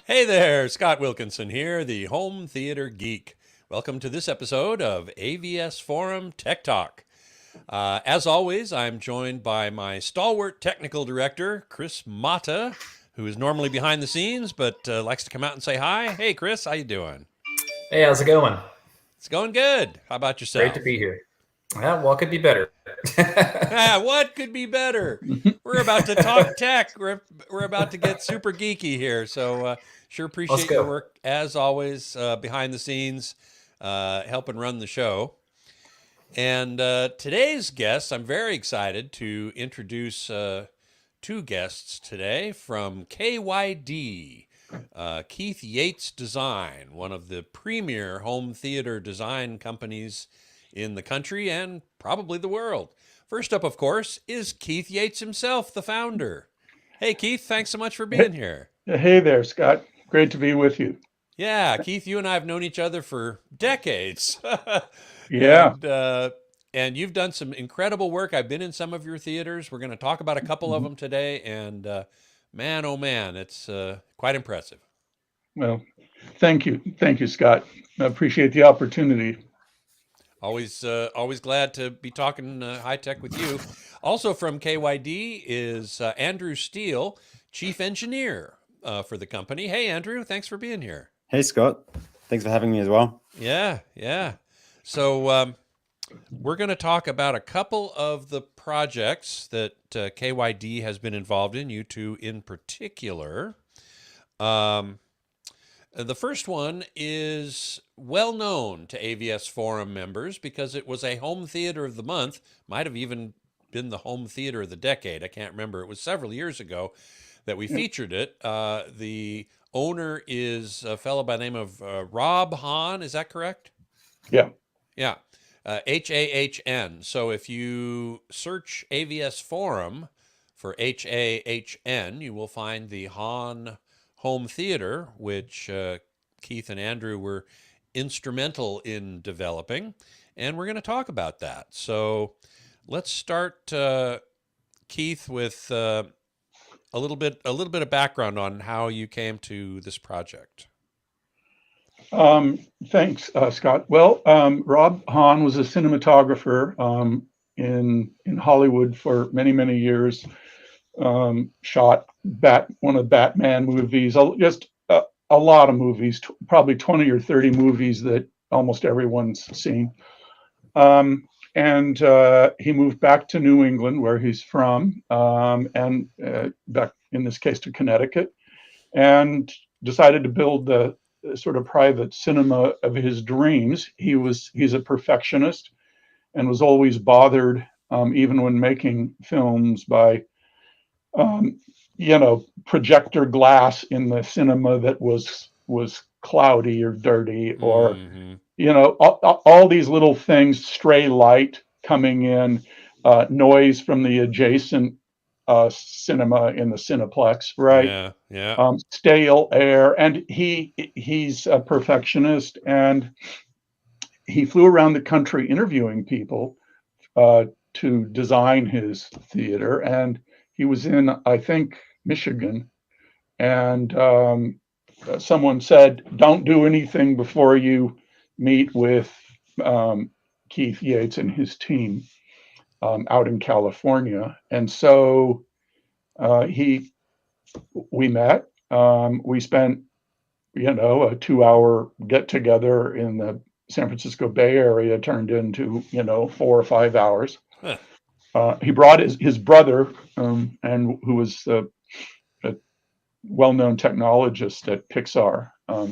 Hey there, Scott Wilkinson here, the home theater geek. Welcome to this episode of AVS Forum Tech Talk. As always, I'm joined by my stalwart technical director, Chris Mata, who is normally behind the scenes but likes to come out and say hi. Hey, Chris, how you doing? Hey, how's it going? It's going good. How about Great to yourself? be here. Well, could be better. What could be better? We're about to talk tech. We're about to get super geeky here. So sure Let's appreciate your go. work as always behind the scenes, helping run the show. And today's guests, I'm very excited to introduce two guests today from KYD, Keith Yates Design, one of the premier home theater design companies in the country and probably the world. First up, of course, is Keith Yates himself, the founder. Hey, Keith, thanks so much for being here. Hey there, Scott. Great to be with you. Yeah, Keith, you and I have known each other for decades, Yeah. and uh, and you've done some incredible work. I've been in some of your theaters. We're going to talk about a couple of Mhm. them today, and man, oh man, it's quite impressive. Well, thank you. Thank you, Scott. I appreciate the opportunity. Always glad to be talking high tech with you. Also from KYD is Andrew Steele, chief engineer for the company. Hey, Andrew, thanks for being here. Hey Scott, thanks for having me as well. Yeah, yeah. So we're going to talk about a couple of the projects that KYD has been involved in, you two in particular. Um, the first one is well known to AVS Forum members because it was a home theater of the month, might have even been the home theater of the decade. I can't remember. It was several years ago that we Yeah. featured it. The owner is a fellow by the name of Rob Hahn. Is that correct? Yeah. Yeah. Hahn. So if you search AVS Forum for Hahn, you will find the Hahn Home Theater, which Keith and Andrew were instrumental in developing. And we're going to talk about that. So let's start, Keith, with a little bit of background on how you came to this project. Thanks, Scott. Well, Rob Hahn was a cinematographer in Hollywood for many, many years. Shot one of the Batman movies, just a lot of movies, probably 20 or 30 movies that almost everyone's seen. And he moved back to New England, where he's from, and back in this case to Connecticut, and decided to build the sort of private cinema of his dreams. He's a perfectionist and was always bothered, even when making films, by um, projector glass in the cinema that was cloudy or dirty, or Hmm. all these little things, stray light coming in, noise from the adjacent cinema in the Cineplex, right? Yeah, yeah. Stale air, and he's a perfectionist, and he flew around the country interviewing people uh, to design his theater, and he was in, I think, Michigan, and someone said, "Don't do anything before you meet with um, Keith Yates and his team out in California." And so he we met. We spent, a 2 hour get together in the San Francisco Bay Area turned into, 4 or 5 hours. Huh. He brought his brother, and who was a well-known technologist at Pixar,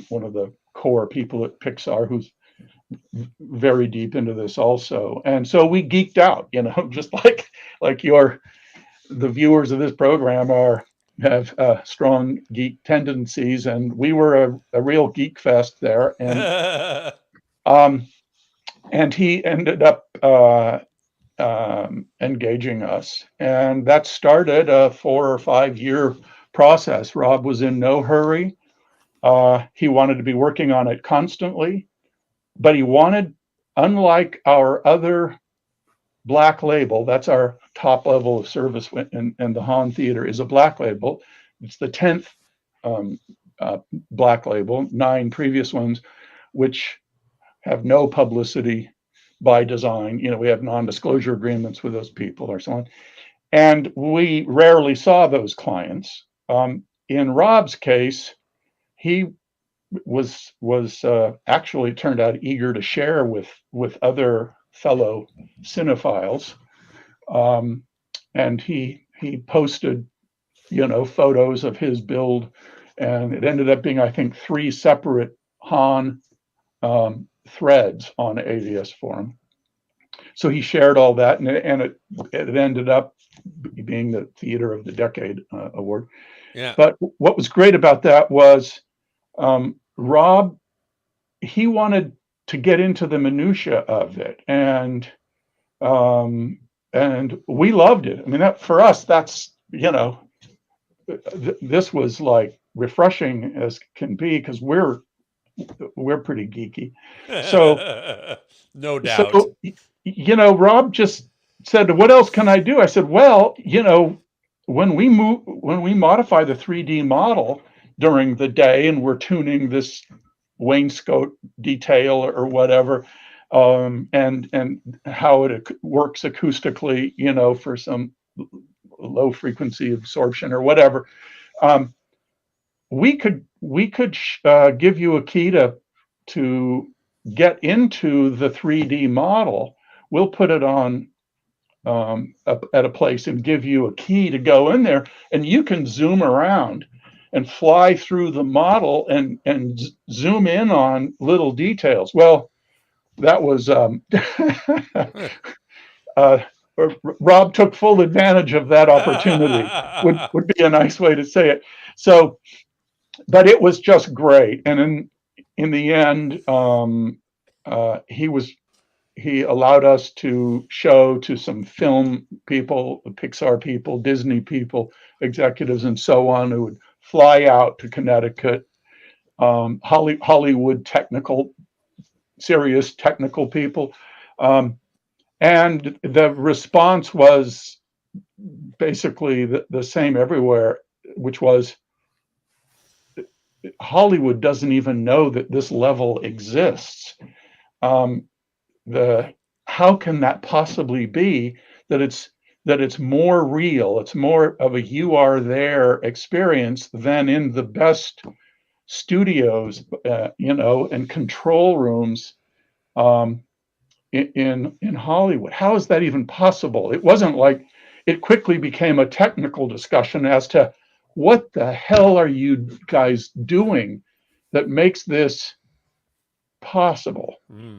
one of the core people at Pixar, who's very deep into this also. And so we geeked out, just like the viewers of this program have strong geek tendencies, and we were a real geek fest there. Um, and he ended up engaging us, and that started a 4 or 5 year process. Rob was in no hurry. He wanted to be working on it constantly, but he wanted, unlike our other black label, that's our top level of service, and the Hahn Theater is a black label. It's the 10th um, Black Label, 9 previous ones, which have no publicity by design. We have non-disclosure agreements with those people or so on. And we rarely saw those clients. In Rob's case, he was actually turned out eager to share with other fellow cinephiles, and he posted photos of his build, and it ended up being, I think, 3 separate Hahn threads on AVS forum. So he shared all that, and it ended up being the Theater of the Decade award. Yeah. But what was great about that was Rob, he wanted to get into the minutia of it, and we loved it. I mean, that for us, that's this was like refreshing as can be, because we're pretty geeky. So no doubt. So Rob just said, "What else can I do?" I said, "Well, when we modify the 3D model during the day, and we're tuning this wainscot detail or whatever, and how it works acoustically, for some low frequency absorption or whatever, we could give you a key to get into the 3D model. We'll put it on at a place and give you a key to go in there, and you can zoom around and fly through the model and zoom in on little details." Well, that was Rob took full advantage of that opportunity. Would be a nice way to say it. So, but it was just great, and in the end, he allowed us to show to some film people, Pixar people, Disney people, executives, and so on, who would fly out to Connecticut, Hollywood serious technical people. And the response was basically the same everywhere, which was, Hollywood doesn't even know that this level exists. How can that possibly be that it's more real, it's more of a you are there experience than in the best studios, and control rooms in Hollywood? How is that even possible? It wasn't like it quickly became a technical discussion as to what the hell are you guys doing that makes this possible.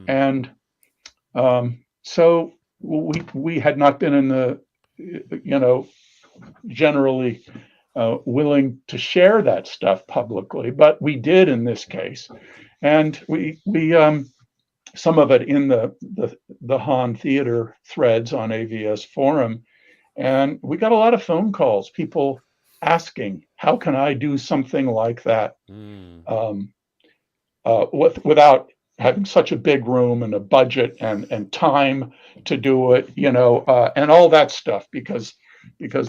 And so we had not been in the generally willing to share that stuff publicly, but we did in this case, and we some of it in the Hahn Theater threads on AVS forum, and we got a lot of phone calls, people asking, "How can I do something like that without having such a big room and a budget and time to do it, and all that stuff," because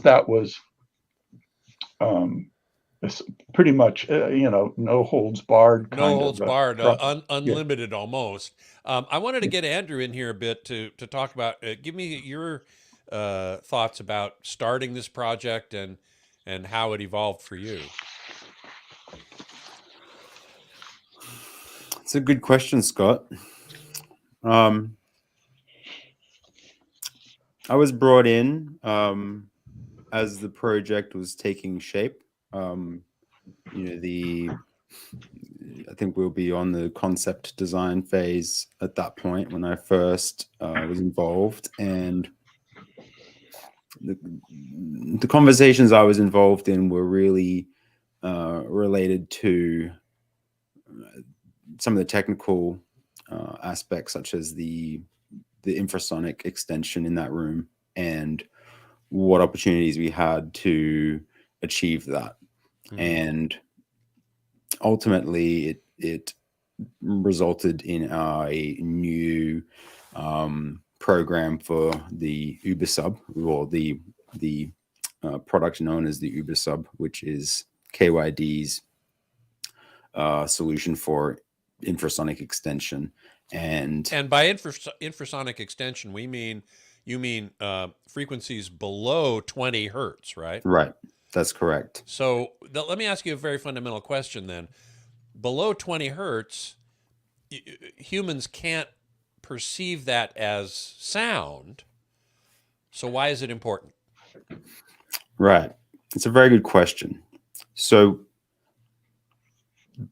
that was pretty much no holds barred kind no holds of barred, unlimited almost. I wanted to get Andrew in here a bit to talk about. Give me your thoughts about starting this project and how it evolved for you. It's a good question, Scott. I was brought in as the project was taking shape. I think we'll be on the concept design phase at that point when I first was involved, and the conversations I was involved in were really related to some of the technical aspects, such as the infrasonic extension in that room and what opportunities we had to achieve that. And ultimately it resulted in a new program for the Uber sub, or the product known as the Uber sub, which is KYD's solution for infrasonic extension. And by infrasonic extension, you mean frequencies below 20 hertz, right? right, that's correct. So let me ask you a very fundamental question then. Below 20 hertz, humans can't perceive that as sound. So why is it important? Right. It's a very good question. So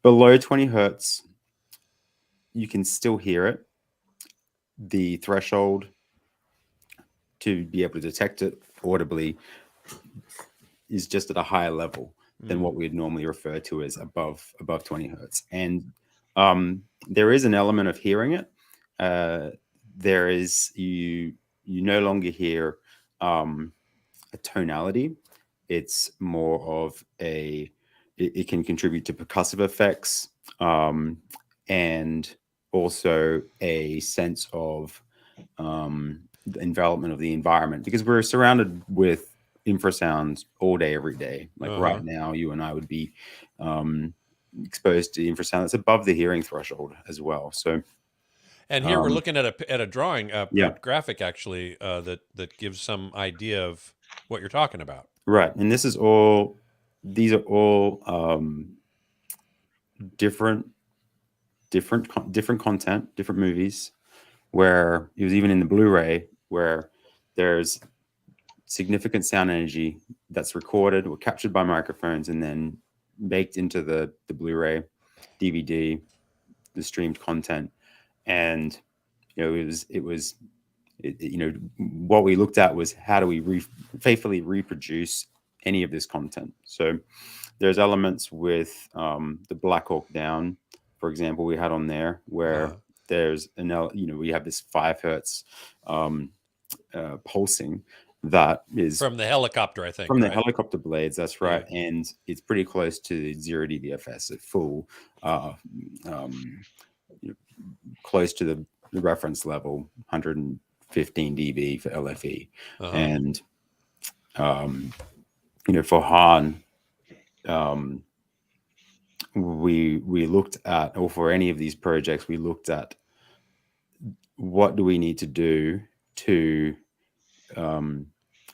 below 20 hertz, you can still hear it. The threshold to be able to detect it audibly is just at a higher level than what we'd normally refer to as above 20 hertz. And there is an element of hearing it. There is, you no longer hear a tonality. It's more of it can contribute to percussive effects, and also a sense of the envelopment of the environment, because we're surrounded with infrasounds all day, every day. Like right now, you and I would be exposed to infrasound that's above the hearing threshold as well. So, and here we're looking at a drawing, a graphic actually, that gives some idea of what you're talking about. Right, and these are all different content, different movies, where it was even in the Blu-ray where there's significant sound energy that's recorded or captured by microphones and then baked into the Blu-ray, DVD, the streamed content. And what we looked at was how do we faithfully reproduce any of this content. So there's elements with the Black Hawk Down, for example, we had on there where there's we have this 5 hertz pulsing that is from the helicopter, I think. From the helicopter blades, that's right. Yeah. And it's pretty close to 0 dBFS at full, close to the reference level, 115 dB for LFE. And, for Hahn, we looked at, or for any of these projects, we looked at what do we need to do to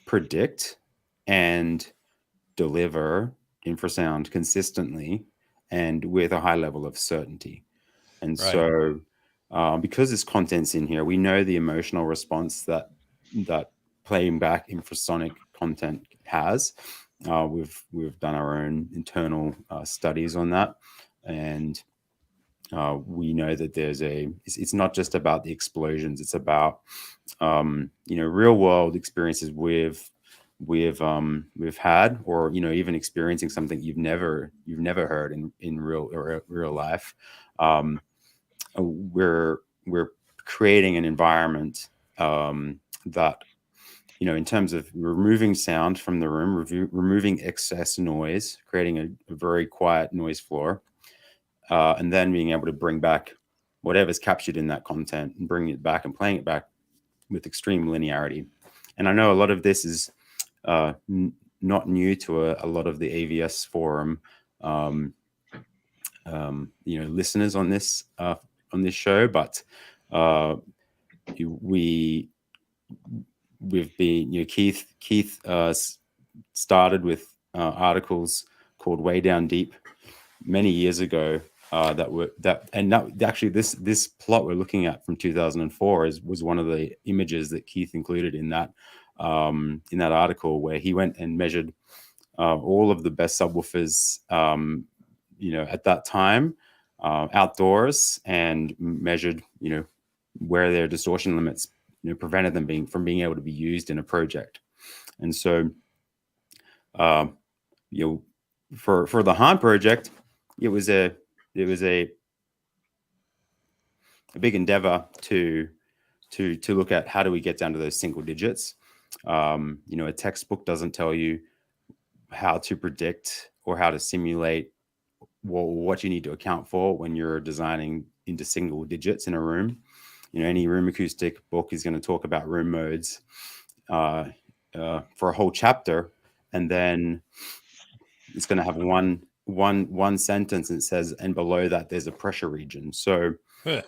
predict and deliver infrasound consistently and with a high level of certainty. And so because this content's in here, we know the emotional response that playing back infrasonic content has. We've done our own internal studies on that, and we know that it's not just about the explosions. It's about real world experiences we've had, or even experiencing something you've never heard in real life. We're creating an environment that, in terms of removing sound from the room, removing excess noise, creating a very quiet noise floor, and then being able to bring back whatever's captured in that content and bringing it back and playing it back with extreme linearity. And I know a lot of this is not new to a lot of the AVS forum, listeners on this show, but we've been, Keith started with articles called Way Down Deep many years ago. This plot we're looking at from 2004 was one of the images that Keith included in that article, where he went and measured all of the best subwoofers, at that time, outdoors, and measured, where their distortion limits, prevented them from being able to be used in a project. And so, for the Hahn Project, it was a big endeavor to look at how do we get down to those single digits. A textbook doesn't tell you how to predict or how to simulate what you need to account for when you're designing into single digits in a room. Any room acoustic book is going to talk about room modes for a whole chapter, and then it's going to have one one sentence, and it says, and below that there's a pressure region. So Huh.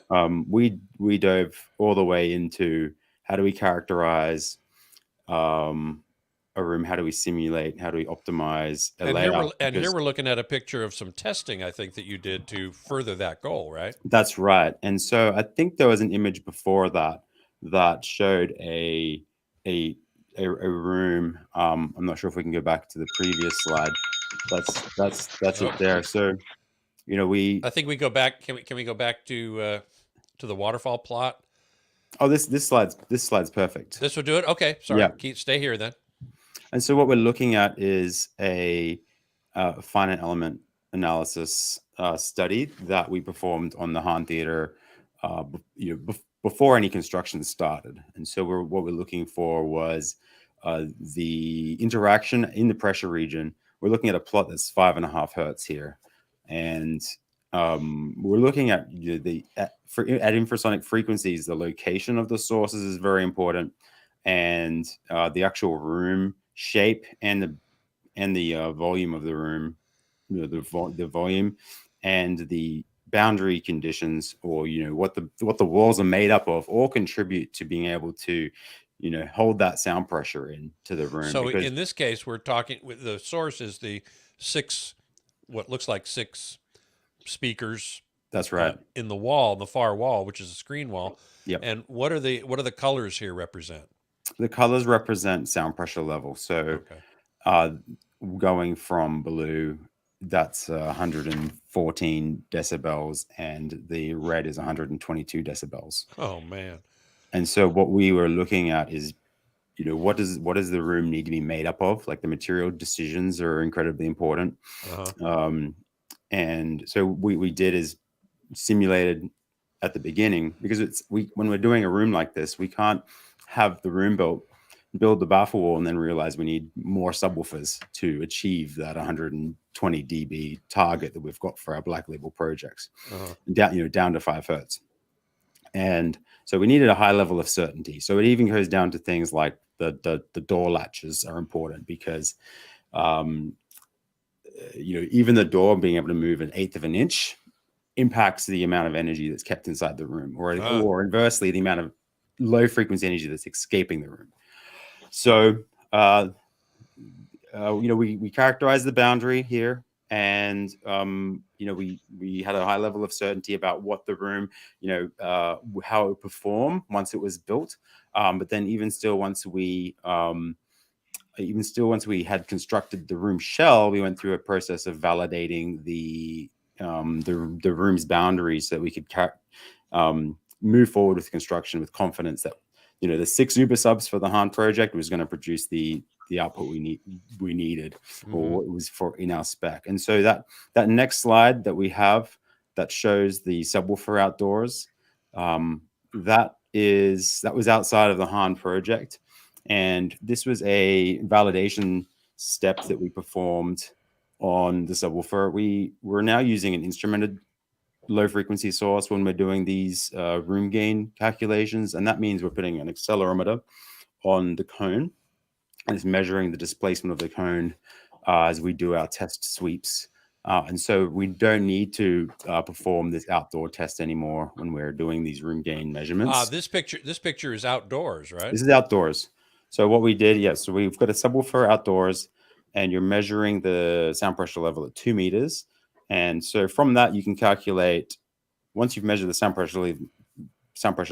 we dove all the way into how do we characterize a room, how do we simulate, how do we optimize a layout. And here Because we're looking at a picture of some testing, I think, that you did to further that goal, right? that's right. And so I think there was an image before that that showed a room. I'm not sure if we can go back to the previous slide. That's it there. So you know, I think we go back. Can we go back to the waterfall plot? oh, this slide's perfect. This will do it. Okay, sorry. Yeah. Stay here then. And so what we're looking at is a finite element analysis study that we performed on the Hahn Theater, before any construction started. And so what we're looking for was the interaction in the pressure region. We're looking at a plot that's 5.5 hertz here, and we're looking at at infrasonic frequencies. The location of the sources is very important, and the actual room shape and the volume of the room, the volume and the boundary conditions, or what the walls are made up of, all contribute to being able to hold that sound pressure into the room. So in this case, we're talking with the source is the what looks like 6 speakers. That's right. In the wall, the far wall, which is a screen wall. Yep. And what are the colors here represent? The colors represent sound pressure level. So going from blue, that's 114 decibels, and the red is 122 decibels. Oh man. And so what we were looking at is, what does the room need to be made up of? Like, the material decisions are incredibly important. And so we did is simulated at the beginning, because when we're doing a room like this, we can't have the room build the baffle wall and then realize we need more subwoofers to achieve that 120 dB target that we've got for our black label projects, down to 5 hertz. And so we needed a high level of certainty. So it even goes down to things like the door latches are important, because even the door being able to move 1/8 of an inch impacts the amount of energy that's kept inside the room, or inversely, the amount of low frequency energy that's escaping the room. So we characterize the boundary here, and we had a high level of certainty about what the room, how it would perform once it was built. But then even still, once we had constructed the room shell, we went through a process of validating the room's boundaries, so that we could move forward with construction with confidence that the 6 Uber subs for the Hahn project was going to produce the output we needed, or what was for in our spec. And so that next slide that we have that shows the subwoofer outdoors, that was outside of the Hahn project, and this was a validation step that we performed on the subwoofer. We're now using an instrumented low frequency source when we're doing these room gain calculations, and that means we're putting an accelerometer on the cone, and it's measuring the displacement of the cone as we do our test sweeps. And so we don't need to perform this outdoor test anymore when we're doing these room gain measurements. This picture is outdoors, right? This is outdoors. So what we did, so we've got a subwoofer outdoors, and you're measuring the sound pressure level at 2 meters. And so from that, you can calculate, once you've measured the sound pressure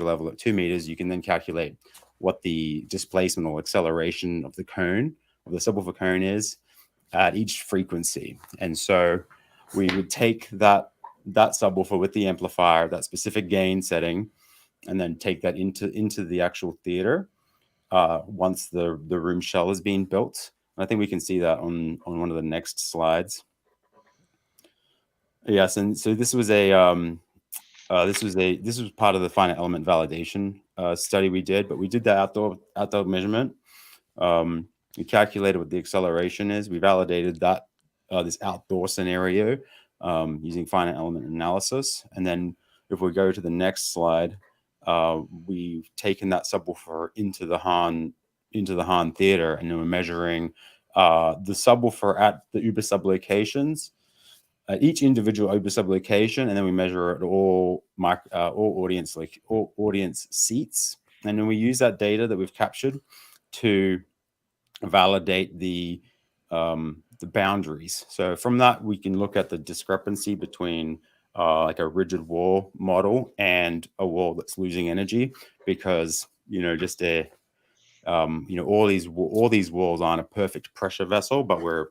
level at 2 meters, you can then calculate what the displacement or acceleration of the cone, of the subwoofer cone, is at each frequency. And so we would take that subwoofer with the amplifier, that specific gain setting, and then take that into the actual theater once the room shell is being built. And I think we can see that on one of the next slides. Yes, and so this was part of the finite element validation study we did, but we did the outdoor measurement. We calculated what the acceleration is. We validated that this outdoor scenario using finite element analysis, and then if we go to the next slide, we've taken that subwoofer into the Hahn theater, and then we're measuring the subwoofer at the Uber sub locations. at each individual OBISUB location, and then we measure at all audience seats, and then we use that data that we've captured to validate the boundaries. So from that, we can look at the discrepancy between like a rigid wall model and a wall that's losing energy, because just all these walls aren't a perfect pressure vessel, but we're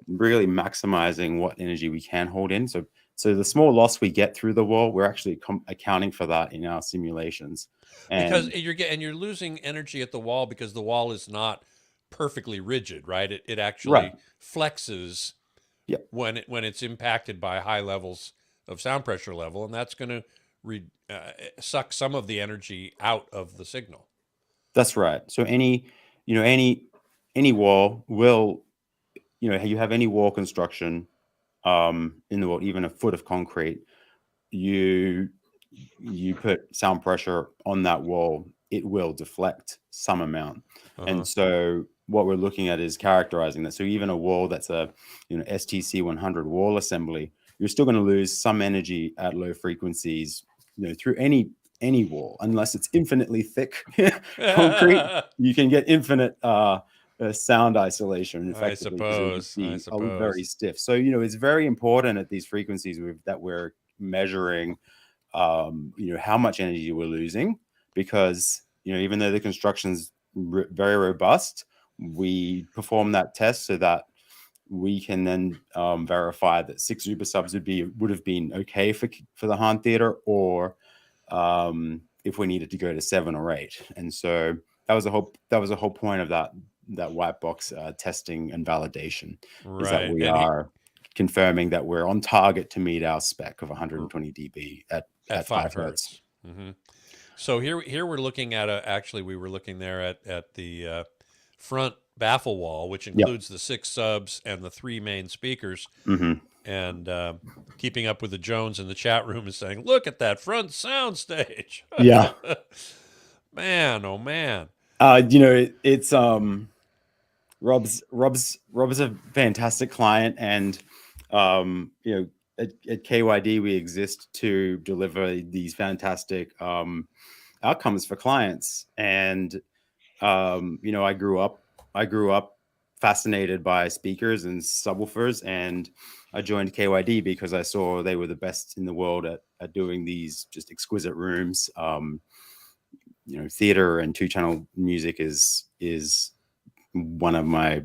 really maximizing what energy we can hold in. So the small loss we get through the wall, we're actually accounting for that in our simulations. Because you're losing energy at the wall because the wall is not perfectly rigid, right? It actually flexes when it's impacted by high levels of sound pressure level, and that's going to suck some of the energy out of the signal. That's right. So any wall will, you have any wall construction in the world, even a foot of concrete, you put sound pressure on that wall, it will deflect some amount. And so what we're looking at is characterizing that. So even a wall that's a STC 100 wall assembly, you're still going to lose some energy at low frequencies, through any wall, unless it's infinitely thick concrete. You can get infinite sound isolation, effectively, because it would be very stiff. So it's very important at these frequencies that we're measuring how much energy we're losing, because even though the construction's very robust, we perform that test so that we can then verify that 6 OBISUBs would have been okay for the Hahn Theater, or if we needed to go to 7 or 8. And so that was a whole point of that white box testing and validation, is that we are confirming that we're on target to meet our spec of 120 dB at 5 hertz. Mm-hmm. So here we're looking at actually we were looking there at the front baffle wall, which includes the 6 subs and the 3 main speakers. And Keeping Up with the Jones in the chat room is saying, "Look at that front soundstage." Yeah. Man, oh man. It's Rob's a fantastic client, and at KYD we exist to deliver these fantastic outcomes for clients. And I grew up fascinated by speakers and subwoofers, and I joined KYD because I saw they were the best in the world at doing these just exquisite rooms. Theater and 2-channel music is one of my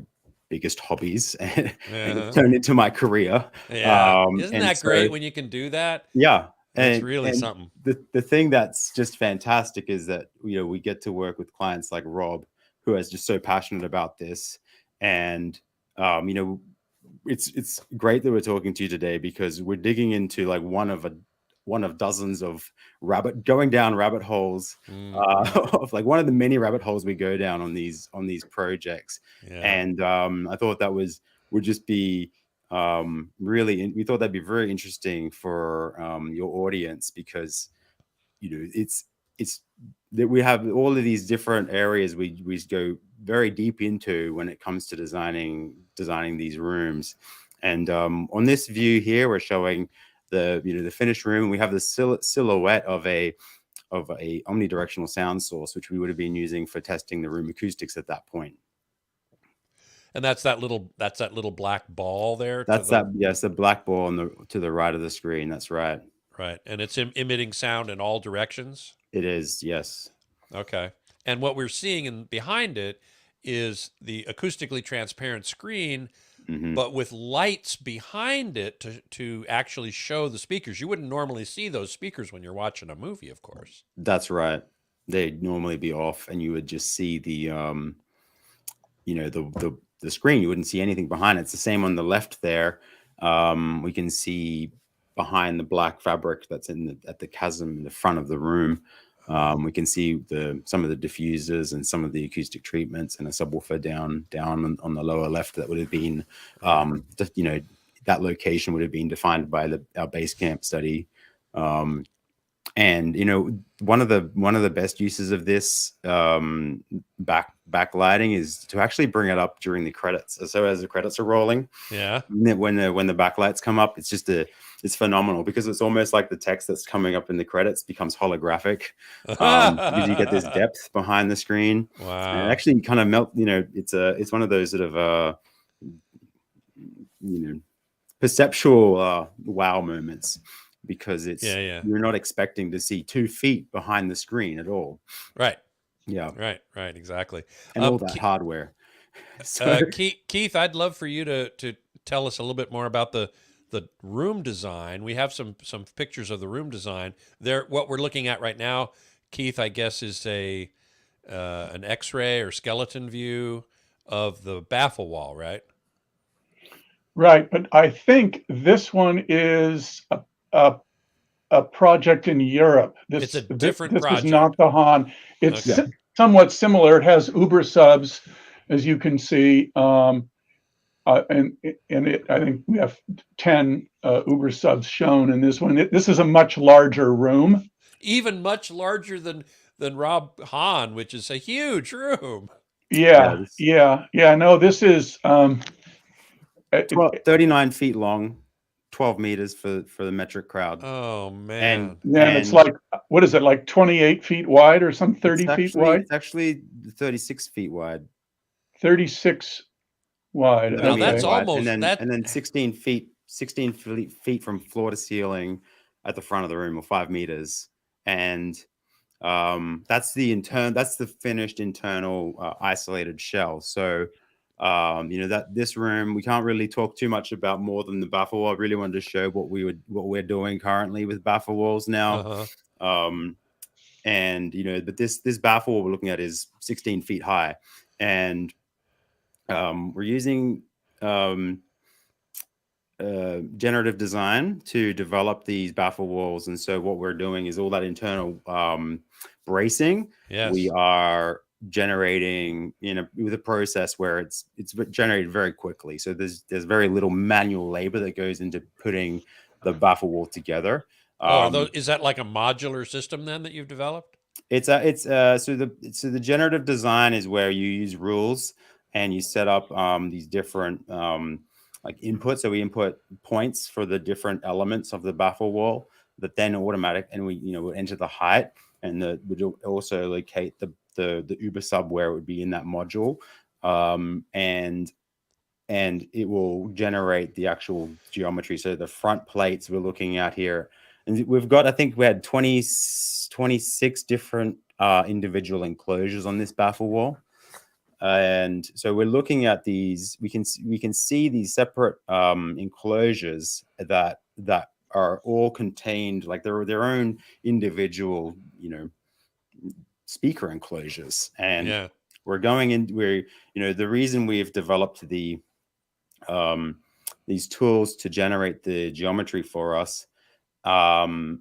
biggest hobbies, and it turned into my career. Isn't that great when you can do that? Yeah. It's really something. The thing that's just fantastic is that we get to work with clients like Rob, who is just so passionate about this. And it's great that we're talking to you today, because we're digging into like one of dozens of going down rabbit holes, of like one of the many rabbit holes we go down on these projects. And I thought that would just be we thought that'd be very interesting for your audience, because it's that we have all of these different areas we go very deep into when it comes to designing these rooms. And on this view here, we're showing the finished room. We have the silhouette of a omnidirectional sound source, which we would have been using for testing the room acoustics at that point. And that's that little black ball there. Yes, the black ball to the right of the screen. That's right. Right, and it's emitting sound in all directions. It is, yes. Okay, and what we're seeing behind it is the acoustically transparent screen, but with lights behind it to actually show the speakers. You wouldn't normally see those speakers when you're watching a movie, of course. That's right. They'd normally be off, and you would just see the screen. You wouldn't see anything behind it. It's the same on the left there. We can see behind the black fabric that's at the chasm in the front of the room. We can see some of the diffusers and some of the acoustic treatments, and a subwoofer down on the lower left. That would have been, that location would have been defined by our base camp study. And one of the best uses of this backlighting is to actually bring it up during the credits. So as the credits are rolling, Yeah. when the backlights come up, it's phenomenal, because it's almost like the text that's coming up in the credits becomes holographic, because you get this depth behind the screen. Wow. And it actually kind of melt. It's one of those sort of perceptual wow moments, because you're not expecting to see 2 feet behind the screen at all. Right. Yeah. Right. Exactly. And all that hardware. So, Keith, I'd love for you to tell us a little bit more about the room design. We have some pictures of the room design there. What we're looking at right now, Keith, I guess, is an X-ray or skeleton view of the baffle wall, right? Right, but I think this one is a project in Europe. It's a different this project. is not the Hahn. It's Okay. somewhat similar. It has Uber subs, as you can see, and I think we have 10 Uber subs shown in this one. This is a much larger room. Even much larger than Rob Hahn, which is a huge room. Yeah. No, this is 39 feet long, 12 meters for the metric crowd. Oh man! And it's like, what is it, like 28 feet wide or some 30 feet wide? It's actually 36 feet wide. 36 wide. Now that's okay. almost and then 16 feet from floor to ceiling at the front of the room, or 5 meters. And that's the finished internal isolated shell. So that this room, we can't really talk too much about more than the baffle wall. I really wanted to show what we're doing currently with baffle walls now. And but this baffle wall we're looking at is 16 feet high, and we're using generative design to develop these baffle walls. And so what we're doing is all that internal bracing. Yes. We are generating with a process where it's generated very quickly. So there's very little manual labor that goes into putting the baffle wall together. Is that like a modular system then that you've developed? So the generative design is where you use rules and you set up these different like inputs. So we input points for the different elements of the baffle wall that then automatic, and we we'll enter the height, and we'd also locate the Uber sub where it would be in that module, and it will generate the actual geometry. So the front plates we're looking at here, and we've got, I think we had 26 different individual enclosures on this baffle wall. And so we're looking at these, we can see these separate enclosures that are all contained, like they're their own individual, speaker enclosures. And we're going in, the reason we've developed these tools to generate the geometry for us, we're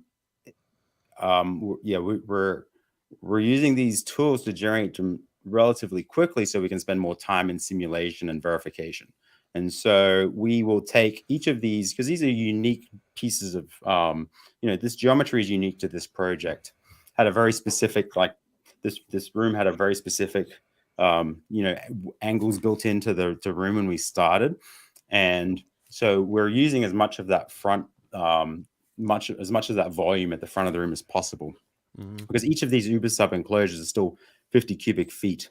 using these tools to generate them relatively quickly so we can spend more time in simulation and verification. And so we will take each of these, because these are unique pieces of, this geometry is unique to this project. Had a very specific, like this room had a very specific, angles built into the room when we started. And so we're using as much of that front, as much of that volume at the front of the room as possible. Mm-hmm. Because each of these Uber sub enclosures is still 50 cubic feet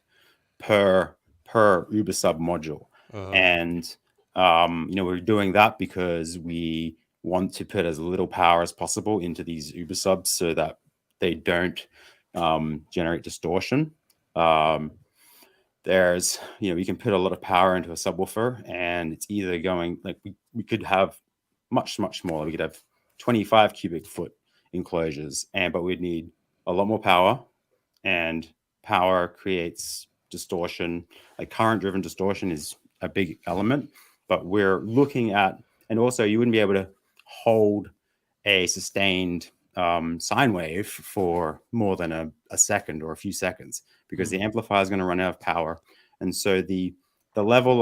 per Uber sub module. Uh-huh. And, we're doing that because we want to put as little power as possible into these Uber subs so that they don't generate distortion. There's, we can put a lot of power into a subwoofer, and it's either going, like we could have much smaller. We could have 25 cubic foot enclosures, but we'd need a lot more power, and power creates distortion. Like current driven distortion is a big element, but we're looking at, and also you wouldn't be able to hold a sustained sine wave for more than a second or a few seconds, because the amplifier is going to run out of power. And so the level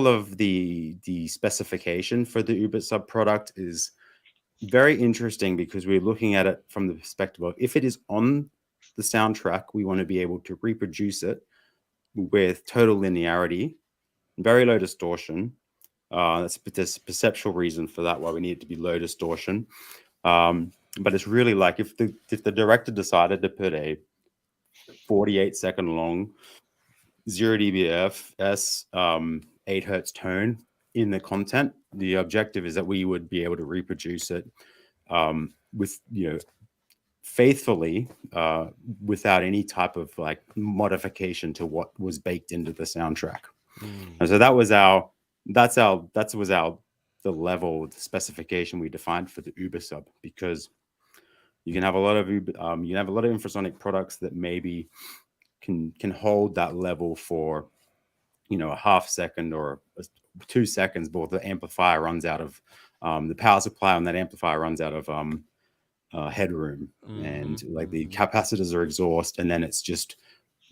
of the specification for the Uber sub product is very interesting because we're looking at it from the perspective of if it is on the soundtrack, we want to be able to reproduce it with total linearity, very low distortion. There's a perceptual reason for that, why we need it to be low distortion. But it's really like if the director decided to put a 48-second long 0 dBFS 8 hertz tone in the content, the objective is that we would be able to reproduce it with, faithfully, without any type of like modification to what was baked into the soundtrack. And so that was the level, the specification we defined for the Uber sub, because you can have a lot of infrasonic products that maybe can hold that level for a half second or 2 seconds, but the amplifier runs out of the power supply on that amplifier runs out of headroom, and like the capacitors are exhaust, and then it's just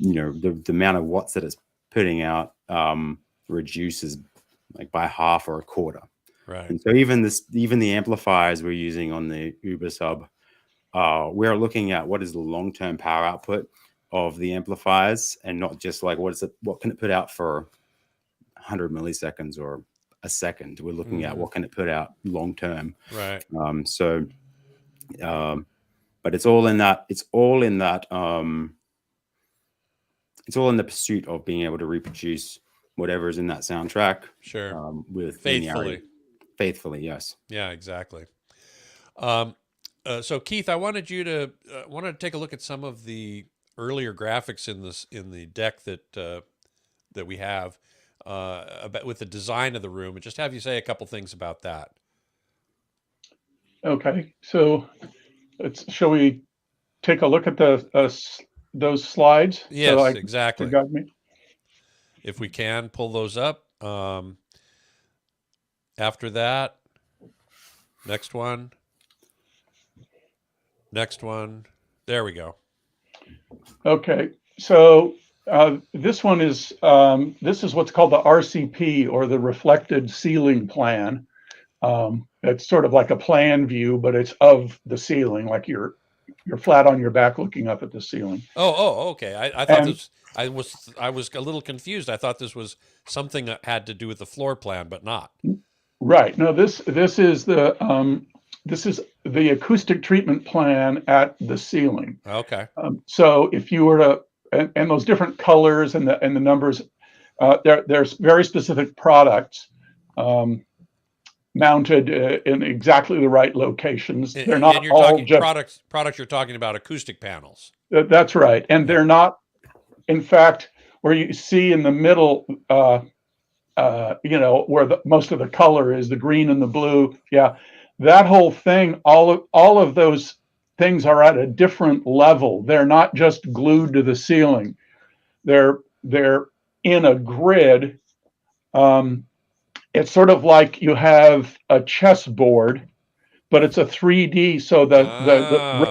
the amount of watts that it's putting out reduces like by half or a quarter. Right. And so even the amplifiers we're using on the Uber sub, we're looking at what is the long-term power output of the amplifiers, and not just like what can it put out for 100 milliseconds or a second. We're looking at what can it put out long-term. Right. But it's all in that. It's all in the pursuit of being able to reproduce whatever is in that soundtrack. Sure. With Faithfully. Faithfully, yes. Yeah, exactly. So Keith, I wanted you to take a look at some of the earlier graphics in the deck that we have about with the design of the room, and just have you say a couple things about that. Okay, so shall we take a look at those slides? Yes, exactly. Got me. If we can pull those up. After that, next one. There we go. Okay, so this one is this is what's called the RCP, or the reflected ceiling plan. It's sort of like a plan view, but it's of the ceiling, like you're flat on your back looking up at the ceiling. Oh, okay. I thought I was a little confused. I thought this was something that had to do with the floor plan, but not. Right. No, this is the acoustic treatment plan at the ceiling. Okay. So if you were to, and those different colors and the numbers, there's very specific products mounted in exactly the right locations. They're not all just products. You're talking about acoustic panels. That's right, and they're not. In fact, where you see in the middle, where most of the color is, the green and the blue. Yeah, that whole thing, all of those things are at a different level. They're not just glued to the ceiling. They're in a grid. It's sort of like you have a chessboard, but it's a 3D. So the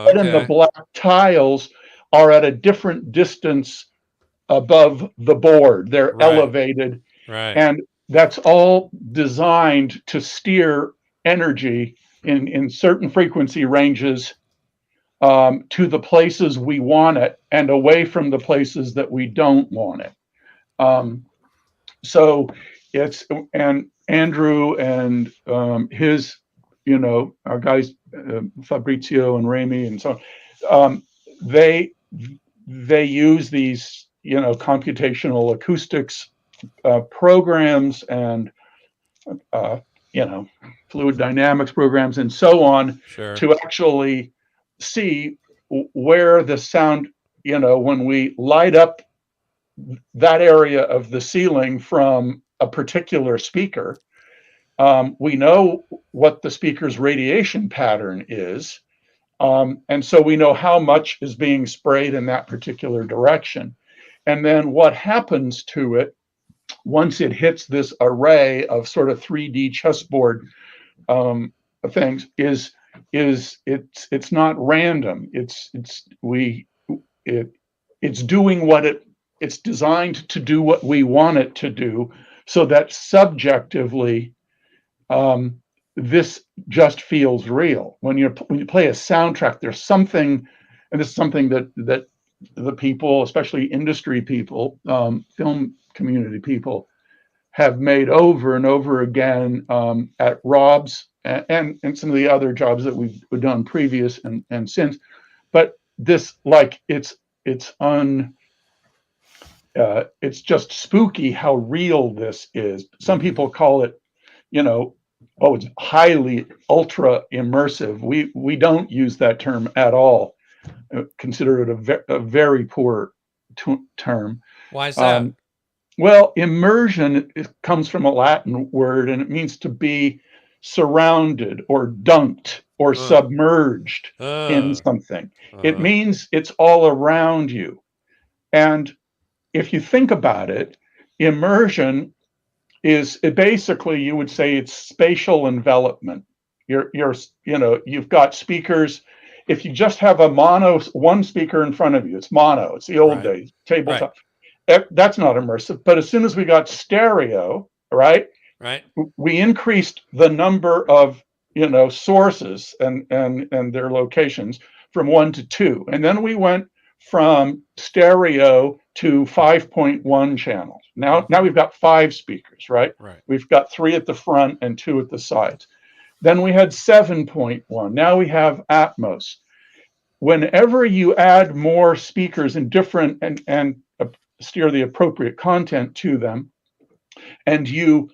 red and the black tiles are at a different distance above the board. They're elevated. Right. And that's all designed to steer energy in certain frequency ranges to the places we want it and away from the places that we don't want it. So it's, and Andrew and his, our guys, Fabrizio and Remy and so on, they use these, computational acoustics programs and fluid dynamics programs and so on, sure, to actually see where the sound, when we light up that area of the ceiling from a particular speaker, we know what the speaker's radiation pattern is, and so we know how much is being sprayed in that particular direction. And then what happens to it once it hits this array of sort of 3D chessboard things is it's not random. It's doing what it's designed to do what we want it to do, so that subjectively this just feels real. When you play a soundtrack, there's something, and this is something that the people, especially industry people, film community people, have made over and over again at Rob's and some of the other jobs that we've done previous and since. But this, like, it's just spooky how real this is. Some people call it, oh, it's highly ultra immersive. We don't use that term at all. Consider it a very poor term. Why is that? Well, immersion comes from a Latin word, and it means to be surrounded or dunked or submerged in something. It means it's all around you. And if you think about it, immersion is basically, you would say, it's spatial envelopment. You've got speakers. If you just have one speaker in front of you, it's mono. It's the old days, tabletop. Right. That's not immersive. But as soon as we got stereo, right, we increased the number of sources and their locations from 1 to 2, and then we went from stereo to 5.1 channels. Now we've got 5 speakers, right? We've got 3 at the front and 2 at the sides. Then we had 7.1. Now we have Atmos. Whenever you add more speakers in different and steer the appropriate content to them, and you